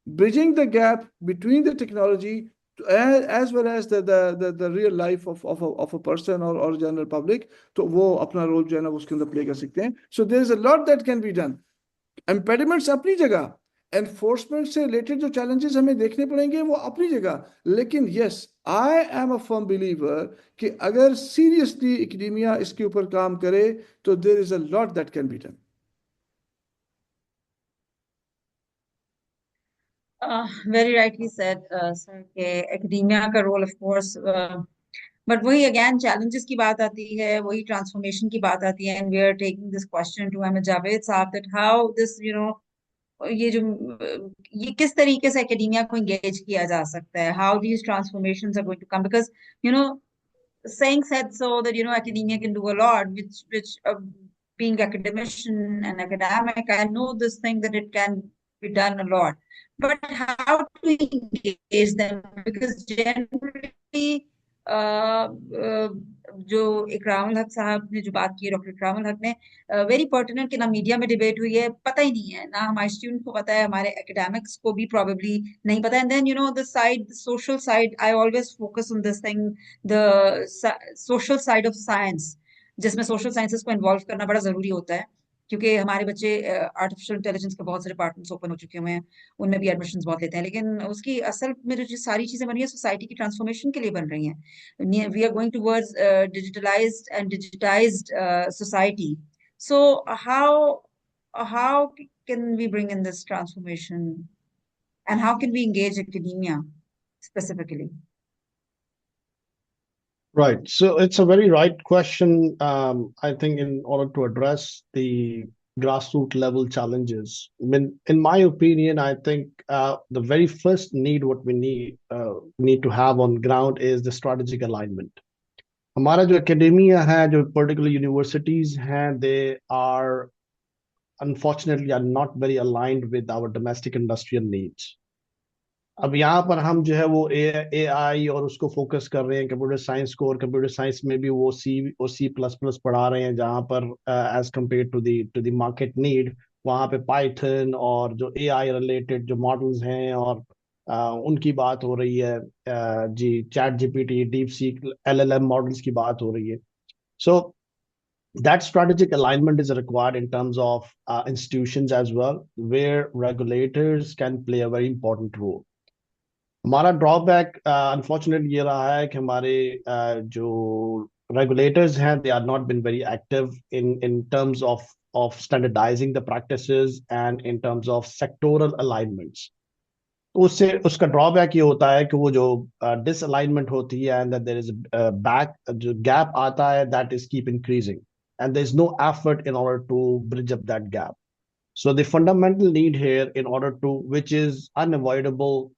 bridging the gap between the technology as well as the real life of a person or general public, तो वो अपना रोल जो है ना उसके अंदर प्ले कर सकते हैं। So there is a lot that can be done. Impediments अपनी जगह, एनफोर्समेंट से रिलेटेड जो चैलेंजेस हमें देखने पड़ेंगे वो अपनी जगह, लेकिन yes I am a firm believer कि अगर सीरियसली एकेडेमिया इसके ऊपर काम करे तो there is a lot that can be done. Very rightly said, sir, कि एकेडेमिया का रोल ऑफ कोर्स, बट वही अगेन चैलेंजेस की बात आती है, वही ट्रांसफॉर्मेशन की बात आती है, and we are taking this question to Ahmed Javed sahab that how this ये जो ये किस तरीके से एकेडेमिया को एंगेज किया जा सकता है, how these transformations are going to come, because you know saying said so that academia can do a lot, which being academician and academic, I know this thing that it can be done a lot, but how to engage them, because generally जो इकरामुल हक साहब ने जो बात की, doctor Ikramul हक ने, very pertinent, कि ना मीडिया में डिबेट हुई है, पता ही नहीं है, ना हमारे स्टूडेंट को पता है, हमारे एकेडमिक्स को भी प्रॉबेबली नहीं पता, and then the side, the social side, I always focus on this thing, the social side of science, जिसमें सोशल साइंसेस को इन्वॉल्व करना बड़ा जरूरी होता है, क्योंकि हमारे बच्चे आर्टिफिशियल इंटेलिजेंस के बहुत सारे डिपार्टमेंट्स ओपन हो चुके हुए हैं, उनमें भी एडमिशन्स बहुत लेते हैं, लेकिन उसकी असल में जो सारी चीजें बन रही है सोसाइटी की ट्रांसफॉर्मेशन के लिए बन रही हैं। We are going towards digitalised and digitised society, so how can we bring in this transformation, and how can we engage academia specifically? Right. So it's a very right question. I think in order to address the grassroots level challenges, I mean, in my opinion, I think the very first need what we need to have on ground is the strategic alignment. हमारा जो academia है, जो particular universities हैं, they are unfortunately are not very aligned with our domestic industrial needs. अब यहाँ पर हम जो है वो ए आई और उसको फोकस कर रहे हैं, कंप्यूटर साइंस को, और कंप्यूटर साइंस में भी वो सी प्लस प्लस पढ़ा रहे हैं, जहाँ पर as compare to the market need वहाँ पे पाइथन और जो ए आई रिलेटेड जो मॉडल्स हैं और उनकी बात हो रही है, जी chat GPT, deep seek, LLM models की बात हो रही है। So that strategic alignment is required in terms of institutions as well, where regulators can play a very important role. हमारा ड्रॉबैक अनफॉर्चुनेटली ये रहा है कि हमारे जो रेगुलेटर्स हैं, they are not been very active in terms of standardising the practices and in terms of sectoral alignments. उससे उसका ड्रॉबैक ये होता है कि वो जो डिसअलाइनमेंट होती है एंड देयर इज बैक जो गैप आता है, that is keep increasing and there is no effort in order to bridge up that gap. So the fundamental need here, in order to, which is unavoidable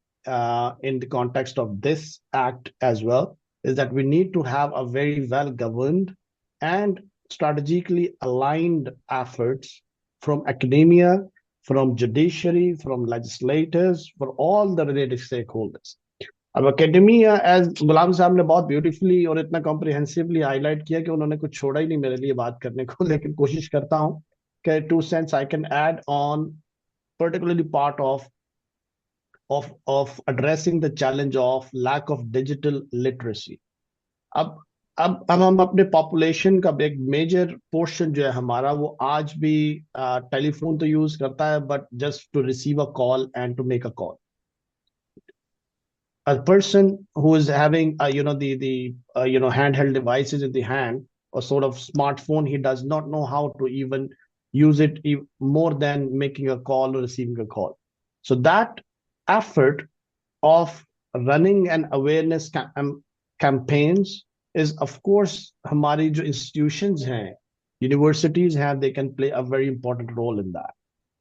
in the context of this act as well, is that we need to have a very well governed and strategically aligned efforts from academia, from judiciary, from legislators, for all the related stakeholders. अब academia, as गुलाम साहब ने बहुत beautifully और इतना comprehensively highlight किया कि उन्होंने कुछ छोड़ा ही नहीं मेरे लिए बात करने को, लेकिन कोशिश करता हूँ कि 2 cents I can add on, particularly part of addressing the challenge of lack of digital literacy. अब अब हम अपने पॉपुलेशन का एक मेजर पोर्शन जो है हमारा, वो आज भी टेलीफोन तो यूज करता है, but just to receive a call and to make a call. A person who is having the handheld devices in the hand, or sort of smartphone, he does not know how to even use it more than making a call or receiving a call. So that effort of running an awareness campaigns is, of course, हमारी जो institutions हैं, universities हैं, they can play a very important role in that.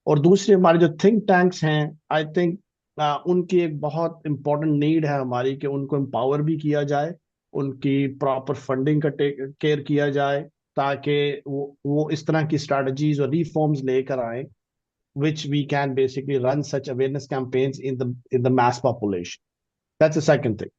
और दूसरे हमारे जो think tanks हैं, I think उनकी एक बहुत इंपॉर्टेंट नीड है हमारी कि उनको एम्पावर भी किया जाए, उनकी प्रॉपर फंडिंग का केयर किया जाए, ताकि वो इस तरह की स्ट्रेटजीज और रिफॉर्म्स लेकर आए which we can basically run such awareness campaigns in the mass population. That's the second thing.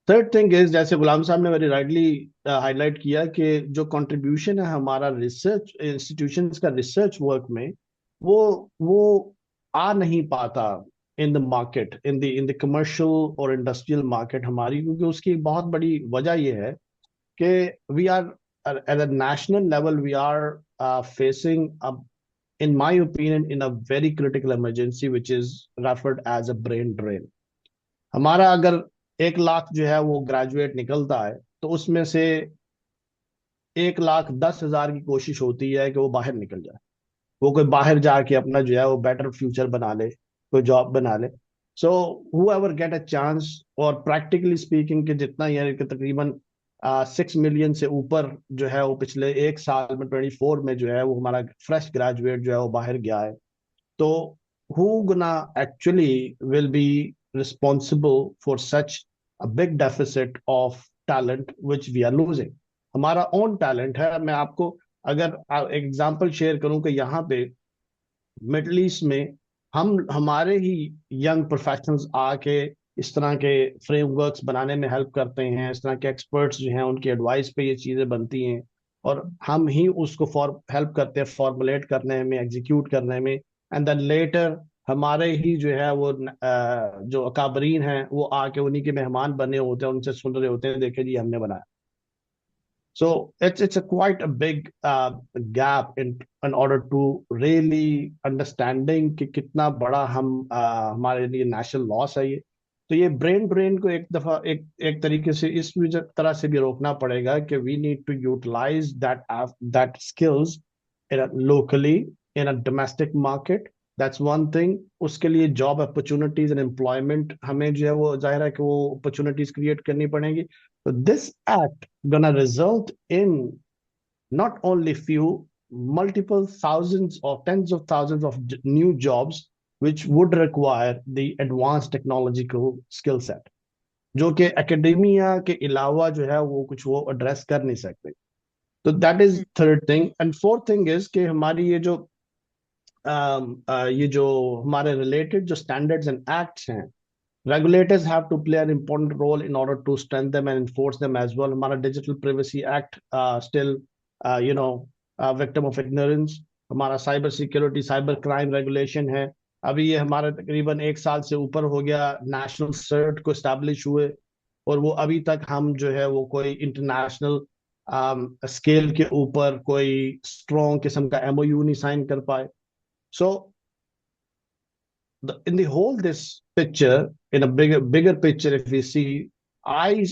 Third thing is, जैसे गुलाम साहब ने वेरी राइटली हाईलाइट किया कि जो कंट्रीब्यूशन है हमारा रिसर्च इंस्टीट्यूशंस का रिसर्च वर्क में, वो आ नहीं पाता in the market, in the commercial और इंडस्ट्रियल मार्केट हमारी, क्योंकि उसकी एक बहुत बड़ी वजह यह है कि we are at a national level, we are facing in my opinion in a very critical emergency which is referred as a brain drain. हमारा अगर 1 लाख जो है वो ग्रेजुएट निकलता है, तो उसमें से 1,10,000 की कोशिश होती है कि वो बाहर निकल जाए, वो कोई बाहर जाके अपना जो है वो बेटर फ्यूचर बना ले, कोई जॉब बना ले. सो whoever get a chance, और प्रैक्टिकली स्पीकिंग के जितना यानी कि तकरीबन 6 मिलियन से ऊपर जो है वो पिछले 1 साल में 24 में जो है वो हमारा फ्रेश ग्रेजुएट जो है वो बाहर गया है. तो who gonna actually will be responsible for such a big deficit of talent which we are losing? हमारा ओन टैलेंट है. मैं आपको अगर एग्जांपल शेयर करूं कि यहाँ पे मिडल ईस्ट में हम हमारे ही यंग प्रोफेशनल्स आके इस तरह के फ्रेमवर्क्स बनाने में हेल्प करते हैं, इस तरह के एक्सपर्ट्स जो हैं उनकी एडवाइस पे ये चीज़ें बनती हैं, और हम ही उसको हेल्प करते हैं फॉर्मुलेट करने में, एग्जीक्यूट करने में, एंड देन लेटर हमारे ही जो है वो जो अकाबरीन हैं वो आके उन्हीं के मेहमान बने होते हैं, उनसे सुन रहे होते हैं, देखे जी हमने बनाया. So it's a quite a big gap in order to really understanding कि कितना बड़ा हमारे लिए नेशनल लॉस है ये. तो ये ब्रेन ड्रेन को एक दफा एक तरीके से इस तरह से भी रोकना पड़ेगा कि we need to utilize that skills locally in a domestic market. That's one thing. उसके लिए जॉब अपॉर्चुनिटीज एंड एम्प्लॉयमेंट हमें जो है वो जाहिर है कि वो अपॉर्चुनिटीज क्रिएट करनी पड़ेंगी. So this act gonna result in not only few, multiple thousands or tens of thousands of new jobs which would require the advanced technological skill set, जो कि एकेडेमिया के अलावा जो है वो कुछ वो एड्रेस कर नहीं सकते. तो that is third thing. And fourth thing is कि हमारी ये जो हमारे रिलेटेड जो स्टैंडर्ड्स एंड एक्ट्स हैं, regulators have to play an important role in order to strengthen them and enforce them as well. हमारा Digital Privacy Act still victim of ignorance. हमारा cyber security cyber crime regulation है, अभी ये हमारा तकरीबन 1 साल से ऊपर हो गया नेशनल सर्ट को एस्टैब्लिश हुए, और वो अभी तक हम जो है वो कोई इंटरनेशनल स्केल के ऊपर कोई स्ट्रॉन्ग किस्म का MOU नहीं साइन कर पाए. सो in the whole this picture, in a bigger picture, if we see, I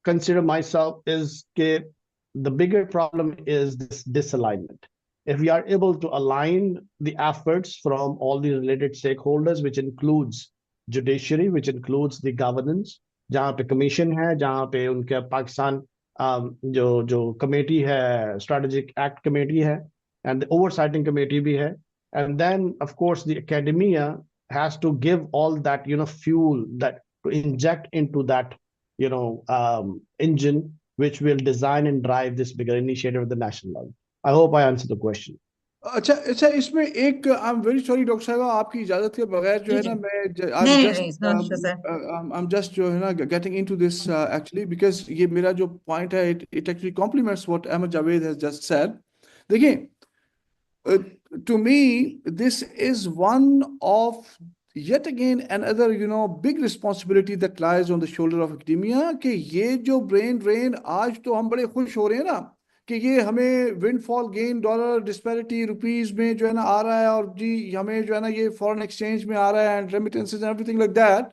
consider myself is the bigger problem is this disalignment. If we are able to align the efforts from all the related stakeholders, which includes judiciary, which includes the governance, जहाँ पे commission है, जहाँ पे उनके पाकिस्तान जो committee है, strategic act committee है, and the oversighting committee भी है. And then of course the academia has to give all that fuel that to inject into that engine which will design and drive this bigger initiative at the national level. I hope I answered the question. अच्छा अच्छा, इसमें एक, I am very sorry doctor साहब, आपकी इजाजत के बगैर जो जी है जी, ना, मैं नहीं आई एम नहीं जस्ट नहीं, no sir. I am just जो है ना getting into this actually, because ये मेरा जो पॉइंट है, it actually complements what Ahmed Javed has just said. देखिए, to me, this is one of yet again another, big responsibility that lies on the shoulder of academia. कि ये जो brain drain, आज तो हम बड़े खुश हो रहे हैं ना कि ये हमें windfall gain, dollar disparity rupees में जो है ना आ रहा है, और जी हमें जो है ना ये फॉरेन एक्सचेंज में आ रहा है, and remittances and everything like that,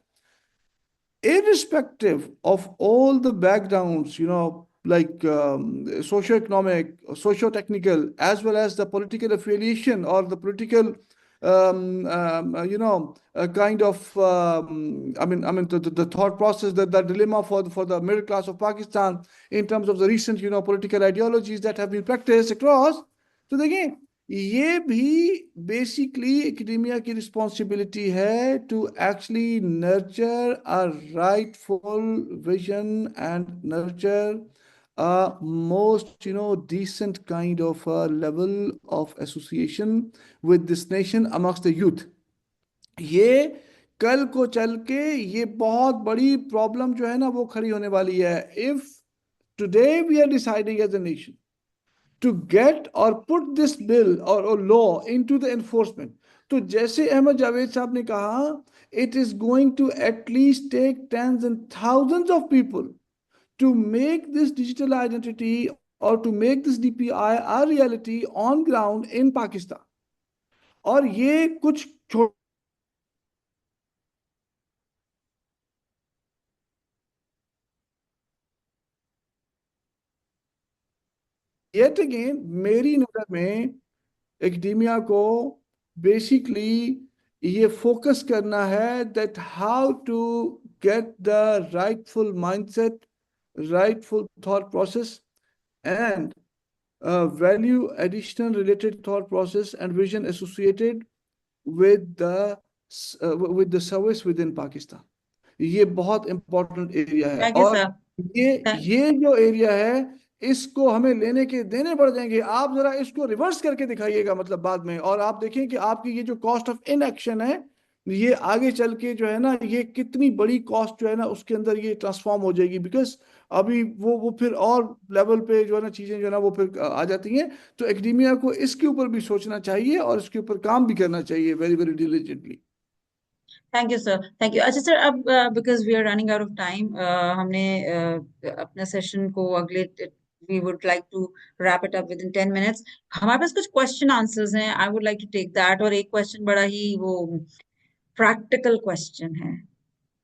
irrespective of all the backgrounds, like socio-economic, socio-technical, as well as the political affiliation or the political, kind of, I mean, the thought process, the dilemma for the middle class of Pakistan in terms of the recent, political ideologies that have been practiced across. So again, ये भी basically academia की responsibility है to actually nurture a rightful vision and nurture a most decent kind of a level of association with this nation amongst the youth. ये कल को चल के ये बहुत बड़ी प्रॉब्लम जो है ना वो खड़ी होने वाली है. If today we are deciding as a nation to get or put this bill or law into the enforcement. तो जैसे अहमद जावेद साहब ने कहा, it is going to at least take tens and thousands of people to make this digital identity or to make this DPI a reality on ground in Pakistan. और ये कुछ yet again मेरी नजर में एकेडेमिया को basically ये focus करना है that how to get the rightful mindset, rightful thought process, and value additional related thought process and vision associated with the service within Pakistan. ये बहुत इंपॉर्टेंट एरिया है, थैंक यू और sir. ये जो area है, इसको हमें लेने के देने पड़ जाएंगे. आप जरा इसको रिवर्स करके दिखाइएगा, मतलब बाद में, और आप देखें कि आपकी ये जो कॉस्ट ऑफ इनएक्शन है, ये आगे चल के जो है ना, ये कितनी बड़ी कॉस्ट जो है ना उसके अंदर ये ट्रांसफॉर्म हो जाएगी. बिकॉज अभी वो फिर और लेवल पे जो है ना चीजें जो है ना वो फिर आ जाती हैं. तो एकेडेमिया को इसके ऊपर भी सोचना चाहिए और इसके ऊपर काम भी करना चाहिए very very diligently. Thank you sir, thank you. अच्छा सर, अब because we are running out of time, हमने अपने सेशन को अगले, we would like to wrap it up within 10 minutes. हमारे पास कुछ क्वेश्चन आंसर्स हैं, I would like to take that. और एक क्वेश्चन बड़ा ही वो प्रैक्टिकल क्वेश्चन है,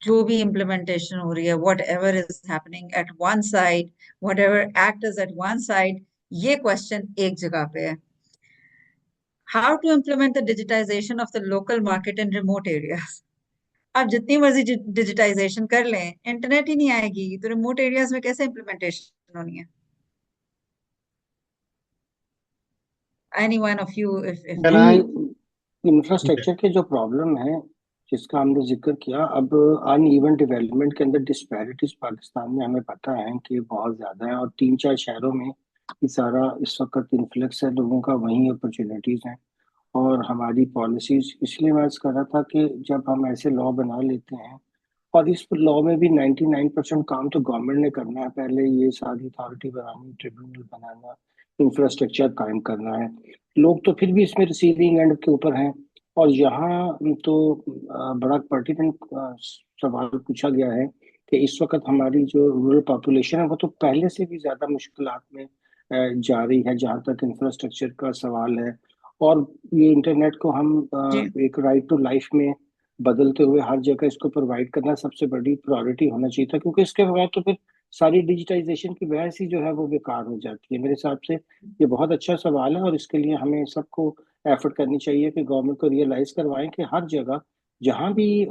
जो भी इम्प्लीमेंटेशन हो रही है, whatever is happening at one side, whatever act is at one side, ये क्वेश्चन एक जगह पे है। How to implement the digitisation of the local market in remote areas. आप जितनी मर्जी डिजिटाइजेशन कर लें, इंटरनेट ही नहीं आएगी, तो रिमोट एरियाज में कैसे इम्प्लीमेंटेशन होनी है? Any one of you, if Can I, In infrastructure के जो प्रॉब्लम है जिसका हमने जिक्र किया, अब अनइवन डेवलपमेंट के अंदर डिस्पैरिटीज पाकिस्तान में हमें पता है कि बहुत ज्यादा है, और 3-4 शहरों में ये सारा इस वक्त इन्फ्लक्स है लोगों का, वहीं अपॉर्चुनिटीज हैं. और हमारी पॉलिसीज, इसलिए मैं कर रहा था कि जब हम ऐसे लॉ बना लेते हैं, और इस लॉ में भी 99% काम तो गवर्नमेंट ने करना है, पहले ये सारी अथॉरिटी बनानी, ट्रिब्यूनल बनाना, इंफ्रास्ट्रक्चर कायम करना है. लोग तो फिर भी इसमें रिसीविंग एंड के ऊपर हैं. और यहाँ तो बड़ा पर्टिनेंट सवाल पूछा गया है कि इस वक्त हमारी जो रूरल पॉपुलेशन है वो तो पहले से भी ज्यादा मुश्किलात में जा रही है जहाँ तक इंफ्रास्ट्रक्चर का सवाल है. और ये इंटरनेट को हम जी एक राइट टू लाइफ में बदलते हुए हर जगह इसको प्रोवाइड करना सबसे बड़ी प्रायोरिटी होना चाहिए था, क्योंकि इसके बगैर तो फिर सारी डिजिटाइजेशन की बहस ही जो है वो बेकार हो जाती है. मेरे हिसाब से ये बहुत अच्छा सवाल है, और इसके लिए हमें सबको एफर्ट करनी चाहिए कि गवर्नमेंट को रियलाइज करवाएं कि हर जगह जहाँ भी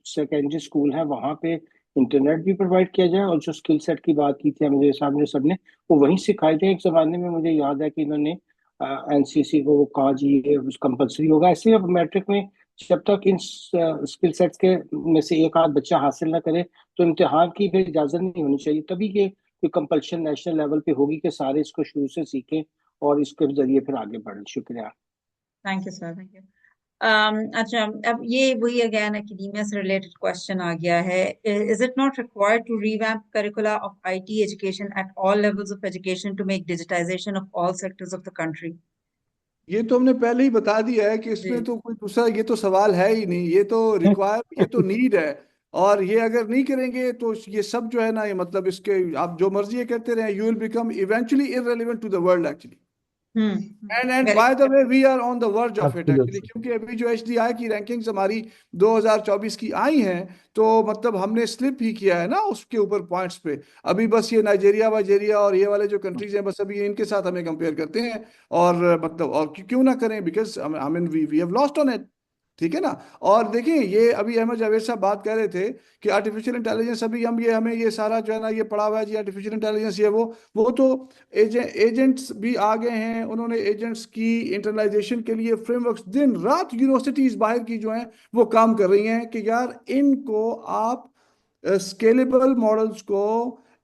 सेकेंडरी स्कूल है वहाँ पे इंटरनेट भी प्रोवाइड किया जाए, और जो स्किल सेट की बात की थी मेरे सामने सबने, वो वहीं सिखाए थे. एक जमाने में मुझे याद है कि इन्होंने एनसीसी को कहा जी ये कंपलसरी होगा. ऐसे अब मैट्रिक में जब तक इन स्किल सेट्स के में से एक आध बच्चा हासिल ना करे तो इम्तिहान की फिर इजाजत नहीं होनी चाहिए. तभी ये कोई कंपल्शन नेशनल लेवल पे होगी कि सारे इसको शुरू से सीखें और इसके जरिए फिर आगे बढ़ें. शुक्रिया. Thank you sir, thank you. अच्छा, अब ये वही अगेन एकेडमिया से रिलेटेड क्वेश्चन आ गया है। Is it not required to revamp curricula of IT education at all levels of education to make digitisation of all sectors of the country? ये तो हमने पहले ही बता दिया है कि इसमें तो कोई दूसरा ये तो सवाल है ही नहीं, ये तो रिक्वायर, ये तो नीड है। और ये अगर नहीं करेंगे तो ये सब जो है ना, ये मतलब इसके आप जो मर्जी ये कहते रहे, you will become eventually irrelevant to the world actually. And very by the way we are on the verge of it actually, Absolutely. क्योंकि अभी जो एचडीआई की रैंकिंग्स हमारी 2024 की आई हैं, तो मतलब हमने स्लिप ही किया है ना उसके ऊपर पॉइंट्स पे। अभी बस ये नाइजेरिया वाइजेरिया और ये वाले जो कंट्रीज हैं, बस अभी इनके साथ हमें कंपेयर करते हैं। और मतलब और क्यों ना करें, because I mean we have lost on it. ठीक है ना। और देखिए, ये अभी अहमद जावेद साहब बात कर रहे थे कि आर्टिफिशियल इंटेलिजेंस, अभी हम ये हमें ये सारा जो है ना ये पढ़ा हुआ है जी, आर्टिफिशियल इंटेलिजेंस ये वो तो एजेंट्स भी आ गए हैं। उन्होंने एजेंट्स की इंटरनलाइजेशन के लिए फ्रेमवर्क्स दिन रात यूनिवर्सिटीज बाहर की जो हैं वो काम कर रही हैं कि यार इनको आप स्केलेबल मॉडल्स को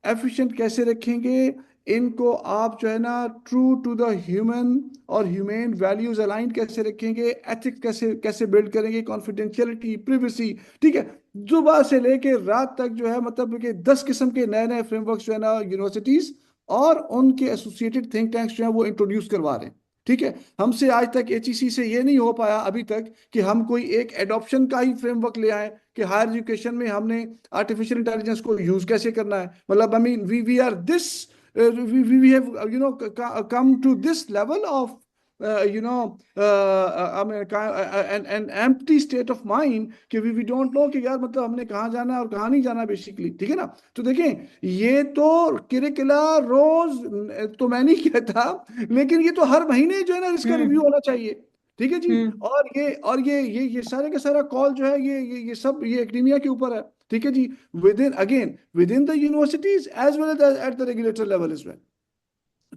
एफिशिएंट कैसे रखेंगे, इनको आप जो है ना ट्रू टू द ह्यूमन और ह्यूमेन वैल्यूज अलाइन कैसे रखेंगे, एथिक्स कैसे कैसे बिल्ड करेंगे, कॉन्फिडेंशियलिटी, प्रिवेसी। ठीक है, सुबह से लेके रात तक जो है मतलब कि 10 किस्म के नए नए फ्रेमवर्क्स जो है ना यूनिवर्सिटीज और उनके एसोसिएटेड थिंक टैंक्स जो है वो इंट्रोड्यूस करवा रहे हैं। ठीक है, हमसे आज तक एचईसी से ये नहीं हो पाया अभी तक कि हम कोई एक एडॉप्शन का ही फ्रेमवर्क ले आए कि हायर एजुकेशन में हमने आर्टिफिशियल इंटेलिजेंस को यूज कैसे करना है। मतलब I mean we are this we have come to this level of I mean an empty state of mind कि we don't know कि यार मतलब हमने कहाँ जाना है और कहाँ नहीं जाना बेसिकली। ठीक है ना। तो देखें, ये तो करिकुला रोज तो मैं नहीं कहता, लेकिन ये तो हर महीने जो है ना इसका रिव्यू होना चाहिए। ठीक है जी। और ये सारे का सारा कॉल जो है ये सब ये एकेडमिया के ऊपर है। ठीक है जी। Within the universities as well as at the regulator level as well.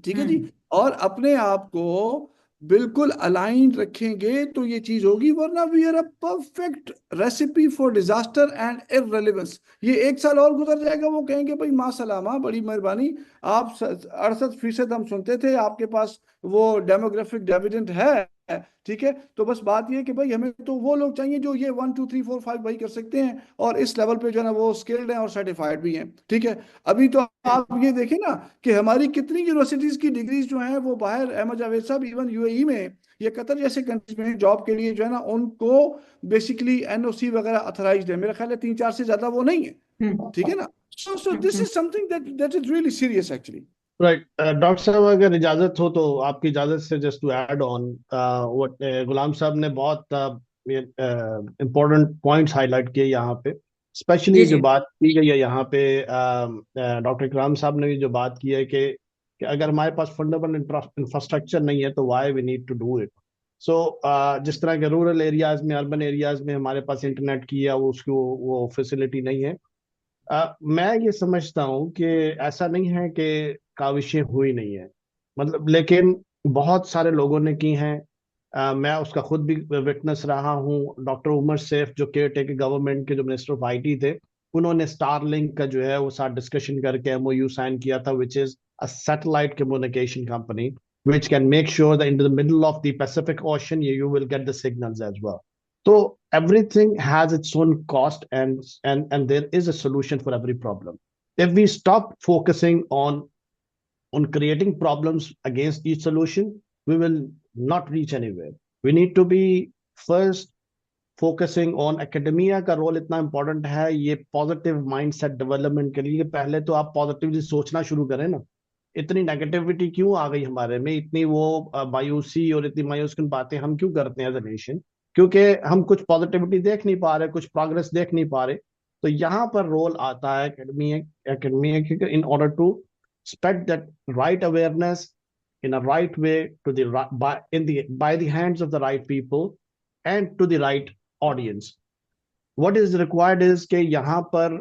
ठीक है जी। और अपने आप को बिल्कुल अलाइन रखेंगे तो ये चीज होगी, वरना we are a perfect recipe for disaster and irrelevance. ये 1 साल और गुजर जाएगा, वो कहेंगे भाई माँ सलामा, बड़ी मेहरबानी, आप 68% हम सुनते थे, आपके पास वो डेमोग्राफिक डिविडेंड है। ठीक है, तो बस बात ये कि भाई हमें तो वो लोग चाहिए जो ये 1 2 3 4 5 भाई कर सकते हैं और इस लेवल पे जो है ना वो स्किल्ड हैं और सर्टिफाइड भी हैं। ठीक है। अभी तो आप ये देखें ना कि हमारी कितनी यूनिवर्सिटीज की डिग्रीज जो हैं वो बाहर, अहमद जावेद साहब, इवन यूएई में या कतर जैसे कंट्रीज में जॉब के लिए जो है ना उनको बेसिकली एनओसी वगैरह अथराइज्ड है। मेरा ख्याल है 3 4 से ज्यादा वो नहीं है। ठीक है ना। So this is something that is really serious actually. Right. Doctor साहब, अगर इजाजत हो तो आपकी इजाजत से just to add on what Ghulam साहब ने बहुत इम्पोर्टेंट पॉइंट्स हाईलाइट किए यहाँ पे। स्पेशली जी जो जी। बात की गई है यहाँ पे, डॉक्टर इकराम साहब ने भी जो बात की है कि अगर हमारे पास फंडामेंटल इंफ्रास्ट्रक्चर नहीं है तो why we need to do it. So जिस तरह के रूरल एरियाज में, अर्बन एरियाज में हमारे पास इंटरनेट की या उसकी वो फैसिलिटी नहीं है। मैं ये समझता हूँ कि ऐसा नहीं है कि काविशें हुई नहीं है, मतलब, लेकिन बहुत सारे लोगों ने की हैं। मैं उसका खुद भी विटनेस रहा हूँ। डॉक्टर उमर सैफ जो केयर टेकर गवर्नमेंट के जो मिनिस्टर ऑफ आईटी थे, उन्होंने स्टारलिंक का जो है वो साथ डिस्कशन करके एमओयू साइन किया था, which is a satellite communication company which can make sure that in the middle of the Pacific Ocean you will get the signals as well. So everything has its own cost, and there is a solution for every problem. If we stop focusing on creating problems against each solution, we will not reach anywhere. We need to be first focusing on academia का role इतना important है ये positive mindset development के लिए। पहले तो आप positively सोचना शुरू करें ना। इतनी नेगेटिविटी क्यों आ गई हमारे में, इतनी वो मायूसी और इतनी मायूसकुन बातें हम क्यों करते हैं एज अ नेशन? क्योंकि हम कुछ पॉजिटिविटी देख नहीं पा रहे, कुछ प्रोग्रेस देख नहीं पा रहे। तो यहाँ पर रोल आता है academia in order to spread that right awareness in a right way to the by the hands of the right people and to the right audience. What is required is कि यहाँ पर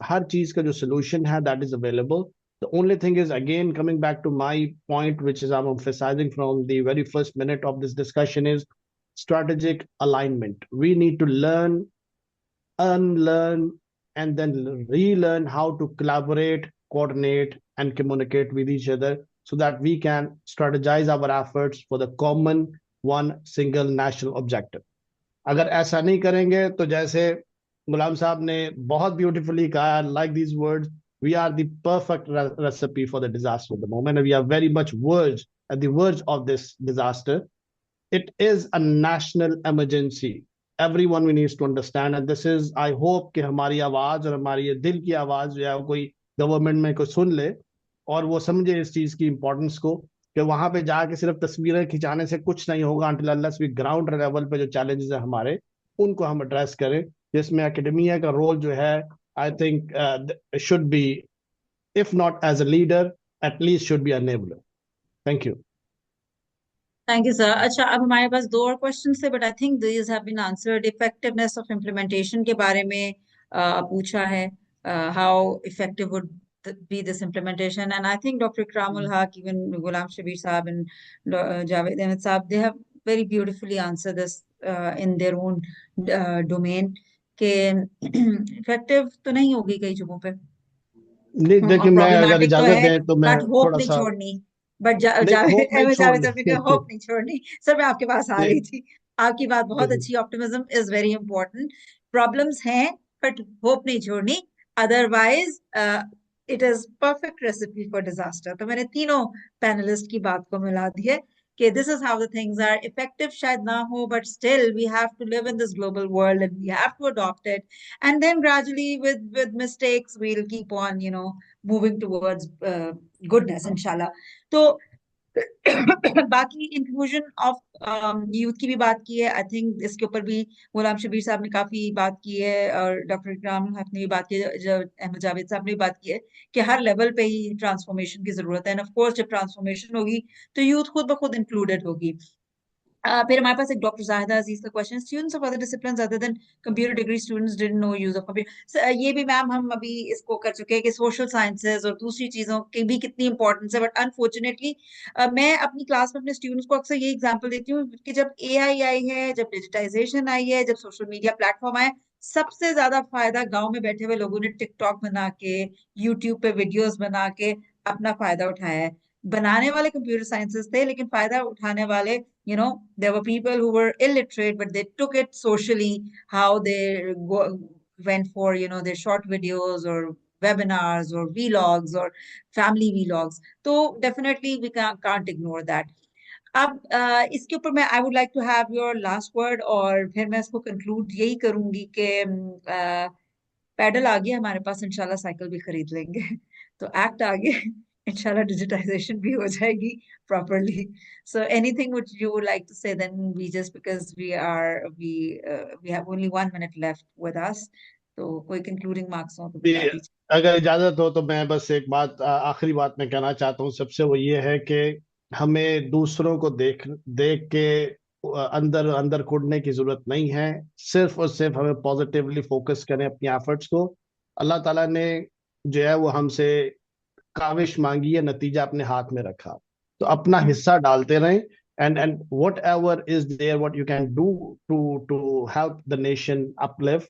हर चीज का जो solution है that is available. The only thing is, again, coming back to my point, which is I'm emphasizing from the very first minute of this discussion, is strategic alignment. We need to learn, unlearn, and then relearn how to collaborate, coordinate, and communicate with each other so that we can strategize our efforts for the common one single national objective. अगर ऐसा नहीं करेंगे तो जैसे गुलाम साहब ने बहुत beautifully कहा, like these words, we are the perfect recipe for the disaster at the moment, and we are very much at the verge of this disaster. It is a national emergency. Everyone we needs to understand, and this is, I hope कि हमारी आवाज और हमारी ये दिल की आवाज जो है वो कोई गवर्नमेंट में कोई सुन ले और वो समझे इस चीज की इंपॉर्टेंस को, कि वहां पे जाके सिर्फ तस्वीरें खिंचाने से कुछ नहीं होगा, until unless we ground level पे जो चैलेंजेस है हमारे, उनको हम एड्रेस करें, जिसमें एकेडमिया का रोल जो है, I think should be, if not as a leader, at least should be a enabler. Thank you. Thank you sir. अच्छा, अब हमारे पास दो और क्वेश्चन थे, but I think these have been answered. Effectiveness of implementation के बारे में पूछा है, how effective would be this implementation, and I think doctor Ikramul Haq, even Ghulam Shabir साहब एंड जावेद अहमद साहब, they have very beautifully answer this in their own domain, के effective तो नहीं होगी कई जगहों पे नहीं, और देखिए मैं अगर प्रॉब्लमैटिक तो इजाजत है, दें तो मैं बट होप थोड़ा नहीं सा, छोड़नी। बट नहीं जावेद होप नहीं अहमद जावेद साहब ने कहा छोड़नी। होप नहीं छोड़नी। सर मैं आपके पास आ जी रही थी, आपकी बात बहुत जी अच्छी, optimism is very important. Problems हैं बट होप नहीं छोड़नी, otherwise it is perfect recipe for disaster. तो मैंने तीनों पैनलिस्ट की बात को मिला दी है कि this is how the things are. Effective शायद ना हो, but still we have to live in this global world and we have to adopt it, and then gradually with mistakes we'll keep on, you know, moving towards goodness inshallah. तो बाकी inclusion of youth की भी बात की है, I think इसके ऊपर भी गुलाम शबीर साहब ने काफी बात की है, और डॉक्टर इकराम हक ने भी बात की है, अहमद जावेद साहब ने भी बात की है कि हर लेवल पे ही ट्रांसफॉर्मेशन की जरूरत है, एंड ऑफ कोर्स जब ट्रांसफॉर्मेशन होगी तो यूथ खुद ब खुद इंक्लूडेड होगी। फिर हमारे पास एक डॉक्टर जाहिदा अजीज का question, students of other disciplines other than computer degree students didn't know use of computer. ये भी मैम हम अभी इसको कर चुके हैं कि सोशल साइंसेज और दूसरी चीजों की भी कितनी इंपॉर्टेंस है, बट अनफॉर्चुनेटली मैं अपनी क्लास में अपने स्टूडेंट्स को अक्सर ये एग्जांपल देती हूँ कि जब एआई आई है, जब डिजिटाइजेशन आई है, जब सोशल मीडिया प्लेटफॉर्म आए, सबसे ज्यादा फायदा गांव में बैठे हुए लोगों ने टिकटॉक बना के, यूट्यूब पे वीडियोस बना के अपना फायदा उठाया है। बनाने वाले कंप्यूटर साइंसेस थे, लेकिन फायदा उठाने वाले, you know, there were people who were illiterate but they took it socially, how they went for, you know, their short videos or webinars or vlogs or family vlogs. So definitely we can't ignore that. अब इसके ऊपर मैं, I would like to have your last word, और फिर मैं इसको conclude यही करूंगी कि पैडल आ गया हमारे पास, इंशाल्लाह साइकिल भी खरीद लेंगे। तो एक्ट आ गया, इंशाल्लाह डिजिटाइजेशन भी हो जाएगी properly. So anything which you would like to say, then we just because we have only 1 minute left with us, तो कोई कंक्लूडिंग मार्क्स हो तो जी, बता दीजिए। अगर इजाजत हो तो मैं बस एक बात, आखिरी बात मैं कहना चाहता हूँ सबसे, वो ये है कि हमें दूसरों को देख देख के अंदर अंदर कूदने की जरूरत नहीं है। सिर्फ और सिर्फ हमें पॉजिटिवली फोकस करें अपनी एफर्ट्स को। अल्लाह ताला ने जो है वो हमसे काविश मांगी है, नतीजा अपने हाथ में रखा, तो अपना हिस्सा डालते रहें। And whatever is there what you can do to to help the nation uplift,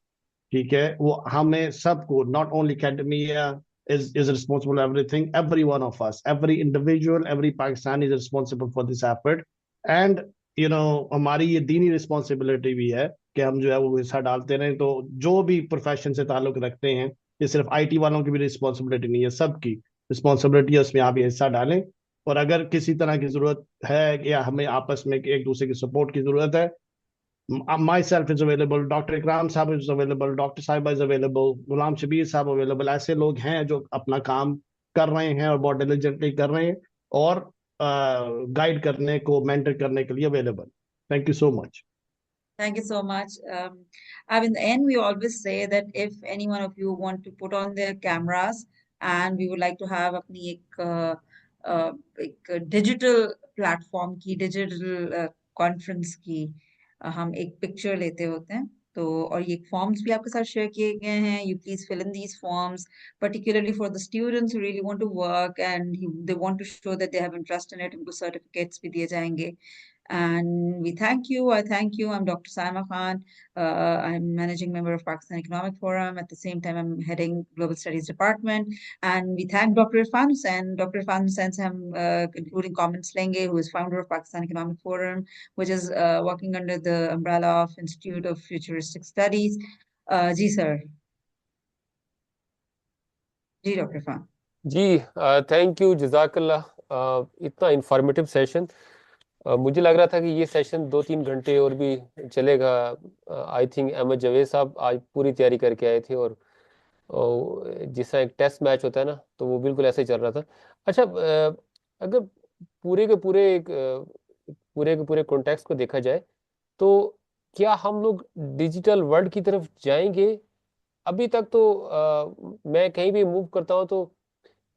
ठीक है, वो हमें सबको, not only academia is responsible for everything, every one of us, every individual, every Pakistani is responsible for this effort. And हमारी ये दीनी responsibility भी है कि हम जो है वो हिस्सा डालते रहें। तो जो भी प्रोफेशन से ताल्लुक रखते हैं, ये सिर्फ आईटी वालों की भी रिस्पॉन्सिबिलिटी नहीं है, सबकी रिस्पॉन्सिबिलिटी है, उसमें आप ये हिस्सा डालें। और अगर किसी तरह की जरूरत है या हमें आपस में एक दूसरे की सपोर्ट की जरूरत है, myself is available, Dr. Ikram साहब is available, Dr. साहिबा is available, गुलाम शबीर साहब available। ऐसे लोग हैं जो अपना काम कर रहे हैं और बहुत डिलिजेंटली कर रहे हैं, और गाइड करने को, मेंटर करने के लिए available. Thank you so much. Thank you so much. In the end, we always say that if any one of you want to put on their cameras and we would like to have अपनी एक digital platform की, digital conference की हम एक picture लेते होते हैं, तो और ये फॉर्म्स भी आपके साथ शेयर किए गए हैं। You please fill in these forms, particularly for the students who really want to work and they want to show that they have interest in it, उनको सर्टिफिकेट्स भी दिए जाएंगे। And we thank you. I thank you. I'm Dr. Saima Khan. I'm managing member of Pakistan Economic Forum. At the same time, I'm heading Global Studies Department. And we thank Dr. Irfan Hussain. Dr. Irfan Hussain se hum concluding comments lenge, who is founder of Pakistan Economic Forum, which is working under the umbrella of Institute of Futuristic Studies. जी sir, जी doctor Irfan. जी thank you, जज़ाकल्लाह। इतना informative session, मुझे लग रहा था कि ये सेशन 2-3 घंटे और भी चलेगा। आई थिंक अहमद जावेद साहब आज पूरी तैयारी करके आए थे, और जिस तरह एक टेस्ट मैच होता है ना, तो वो बिल्कुल ऐसे ही चल रहा था। अच्छा, अगर पूरे के पूरे कॉन्टेक्स्ट को देखा जाए तो क्या हम लोग डिजिटल वर्ल्ड की तरफ जाएंगे? अभी तक तो मैं कहीं भी मूव करता हूँ तो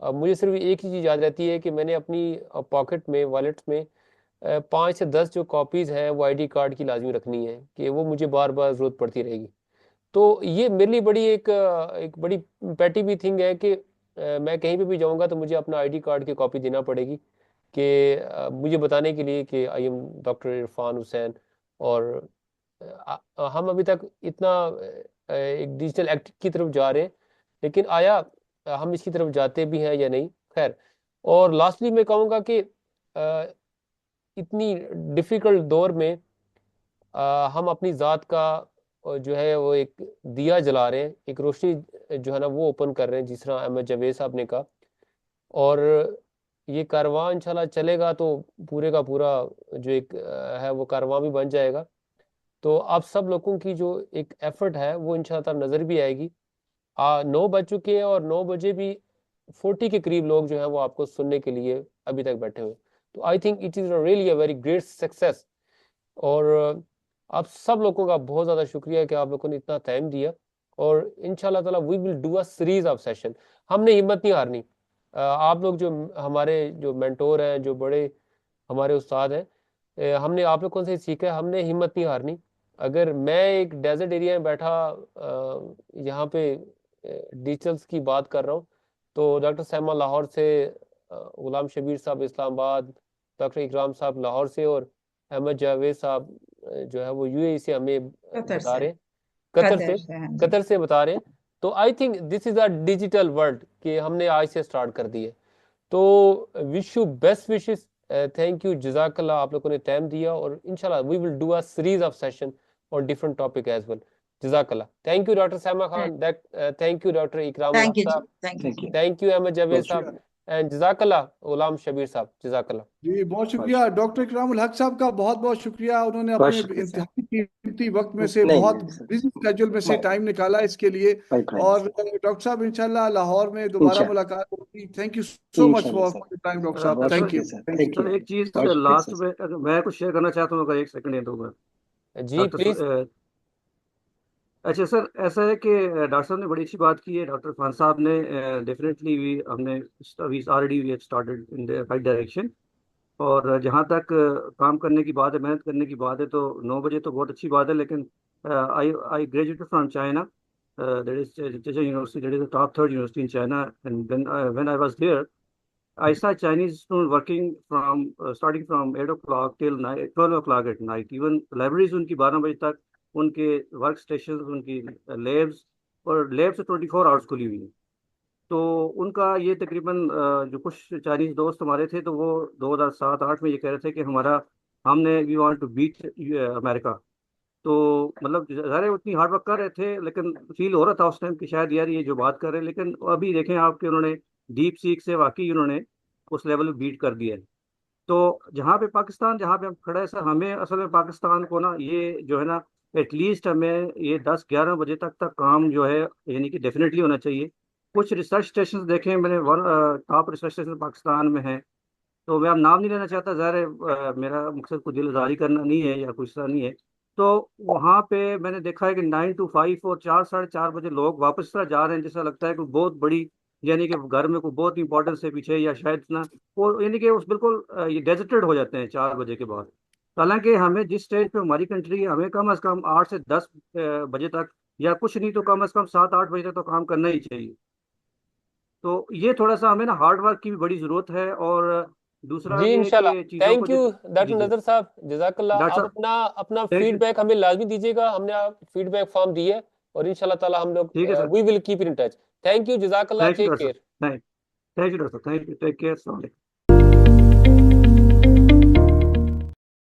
मुझे सिर्फ एक ही चीज़ याद रहती है कि मैंने अपनी पॉकेट में, वॉलेट में 5 से 10 जो कॉपीज़ हैं वो आईडी कार्ड की लाजमी रखनी है, कि वो मुझे बार बार ज़रूरत पड़ती रहेगी। तो ये मेरे लिए बड़ी एक बड़ी पैटी भी थिंग है कि मैं कहीं पे भी जाऊंगा तो मुझे अपना आईडी कार्ड की कॉपी देना पड़ेगी, कि मुझे बताने के लिए कि I am doctor Irfan Hussain. और हम अभी तक इतना एक डिजिटल एक्ट की तरफ जा रहे हैं, लेकिन आया हम इसकी तरफ जाते भी हैं या नहीं? खैर, और लास्टली मैं कहूँगा कि इतनी डिफ़िकल्ट दौर में हम अपनी ज़ात का जो है वो एक दिया जला रहे हैं, एक रोशनी जो है ना वो ओपन कर रहे हैं, जिस तरह अहमद जावेद साहब ने कहा। और ये कारवां इंशाल्लाह चलेगा तो पूरे का पूरा जो एक है वो कारवां भी बन जाएगा। तो आप सब लोगों की जो एक एफर्ट है वो इंशाल्लाह नज़र भी आएगी। 9 बज चुके हैं और 9 बजे भी 40 के करीब लोग जो हैं वो आपको सुनने के लिए अभी तक बैठे हुए। तो I think it is really a very great success. और आप सब लोगों का बहुत ज़्यादा शुक्रिया कि आप लोगों ने इतना टाइम दिया। और इंशाल्लाह ताला we will do a series of session. हमने हिम्मत नहीं हारनी। आप लोग जो हमारे जो मेंटोर हैं, जो बड़े हमारे उस्ताद हैं, हमने आप लोगों से सीखा है, हमने हिम्मत नहीं हारनी। अगर मैं एक डेजर्ट एरिया में बैठा यहाँ पे डिजिटल्स की बात कर रहा हूँ, तो डॉक्टर सैमा लाहौर से, गुलाम शबीर साहब इस्लामाबाद, डॉक्टर इकराम साहब लाहौर से, और अहमद जावेद साहब जो है वो यूएई से हमें बता रहे हैं, कतर से बता रहे हैं। तो I think this is a digital world कि हमने आज से स्टार्ट कर दी है। तो wish you best wishes, thank you, जज़ाकल्लाह, आप लोगों ने टाइम दिया। और इंशाल्लाह we will do a series of session on different topic as well. जज़ाकल्लाह। Thank you doctor Saima Khan, thank you doctor इकराम साहब, थैंक यू अहमद जावेद साहब, एंड जज़ाकल्लाह गुलाम शबीर साहब, जज़ाकल्लाह। जी बहुत शुक्रिया डॉक्टर इकरामुल हक साहब का, बहुत बहुत शुक्रिया। उन्होंने अपने इंतहाई कीमती वक्त में से, बहुत बिजी स्केड्यूल में से टाइम निकाला इसके लिए। और डॉक्टर साहब इंशाल्लाह लाहौर में दोबारा मुलाकात होगी। Thank you so much for your time doctor साहब, थैंक यू। सर एक चीज लास्ट में अगर मैं कुछ शेयर करना चाहता हूँ, अगर 1 सेकंड दे दूंगा जी प्लीज। अच्छा सर, ऐसा है कि डॉक्टर साहब ने बड़ी अच्छी बात की है, डॉक्टर खान साहब ने डेफिनेटली वी हमने already we started in the right direction. और जहाँ तक काम करने की बात है, मेहनत करने की बात है, तो 9 बजे तो बहुत अच्छी बात है, लेकिन I I graduated from China, that is university, that is the top 3rd university in China. And when I was there I saw Chinese students working from starting from 8 o'clock till 12 o'clock at night. Even libraries उनकी 12 बजे तक, उनके work station, उनकी labs, और labs 24 hours खुली हुई है। तो उनका ये तकरीबन जो कुछ चाइनीज दोस्त हमारे थे, तो वो 2007-8 में ये कह रहे थे कि हमने we want to beat America. तो मतलब ज़ाहिर है उतनी हार्ड वर्क कर रहे थे, लेकिन फील हो रहा था उस टाइम कि शायद यार ये जो बात कर रहे हैं, लेकिन अभी देखें आप कि उन्होंने डीप सीक से वाकई उन्होंने उस लेवल में बीट कर दिया है। तो जहाँ पे पाकिस्तान, जहाँ पे हम खड़े हैं सर, हमें असल में पाकिस्तान को ना ये जो है ना, एटलीस्ट हमें ये 10-11 बजे तक काम जो है यानी कि डेफिनेटली होना चाहिए। कुछ रिसर्च स्टेशन देखें मैंने, टॉप रिसर्च स्टेशन पाकिस्तान में हैं, तो मैं अब नाम नहीं लेना चाहता, ज़ाहिर है मेरा मकसद को दिलजारी करना नहीं है या कुछ तरह नहीं है। तो वहाँ पे मैंने देखा है कि 9 to 5 और 4-4:30 बजे लोग वापस तरह जा रहे हैं, जैसा लगता है कि बहुत बड़ी, यानी कि घर में कोई बहुत इंपॉर्टेंस है पीछे, या शायद ना वो, यानी कि उस बिल्कुल ये डेजर्टेड हो जाते हैं 4 बजे के बाद। हालांकि हमें जिस स्टेज पे हमारी कंट्री है, हमें कम अज़ कम 8 से 10 बजे तक, या कुछ नहीं तो कम अज़ कम 7-8 बजे तक तो काम करना ही चाहिए। तो ये थोड़ा सा हमें ना हार्ड वर्क की भी बड़ी ज़रूरत है। और दूसरा जी ये है इंशाल्लाह। कि चीज़ों थैंक को यू जी डॉक्टर जी नजर साहब, जजाकल्लाह। डॉक्टर आप साहब अपना थैंक यू फीडबैक हमें लाजमी दीजिएगा, हमने आप फीडबैक फॉर्म दी है और इंशाल्लाह ताला हम लोग ठीक है sir we will keep in touch. Thank you, जजाकल्लाह, thank you take doctor care. साहब थैंक यू डॉक्टर साहब थैंक यू टेक केयर।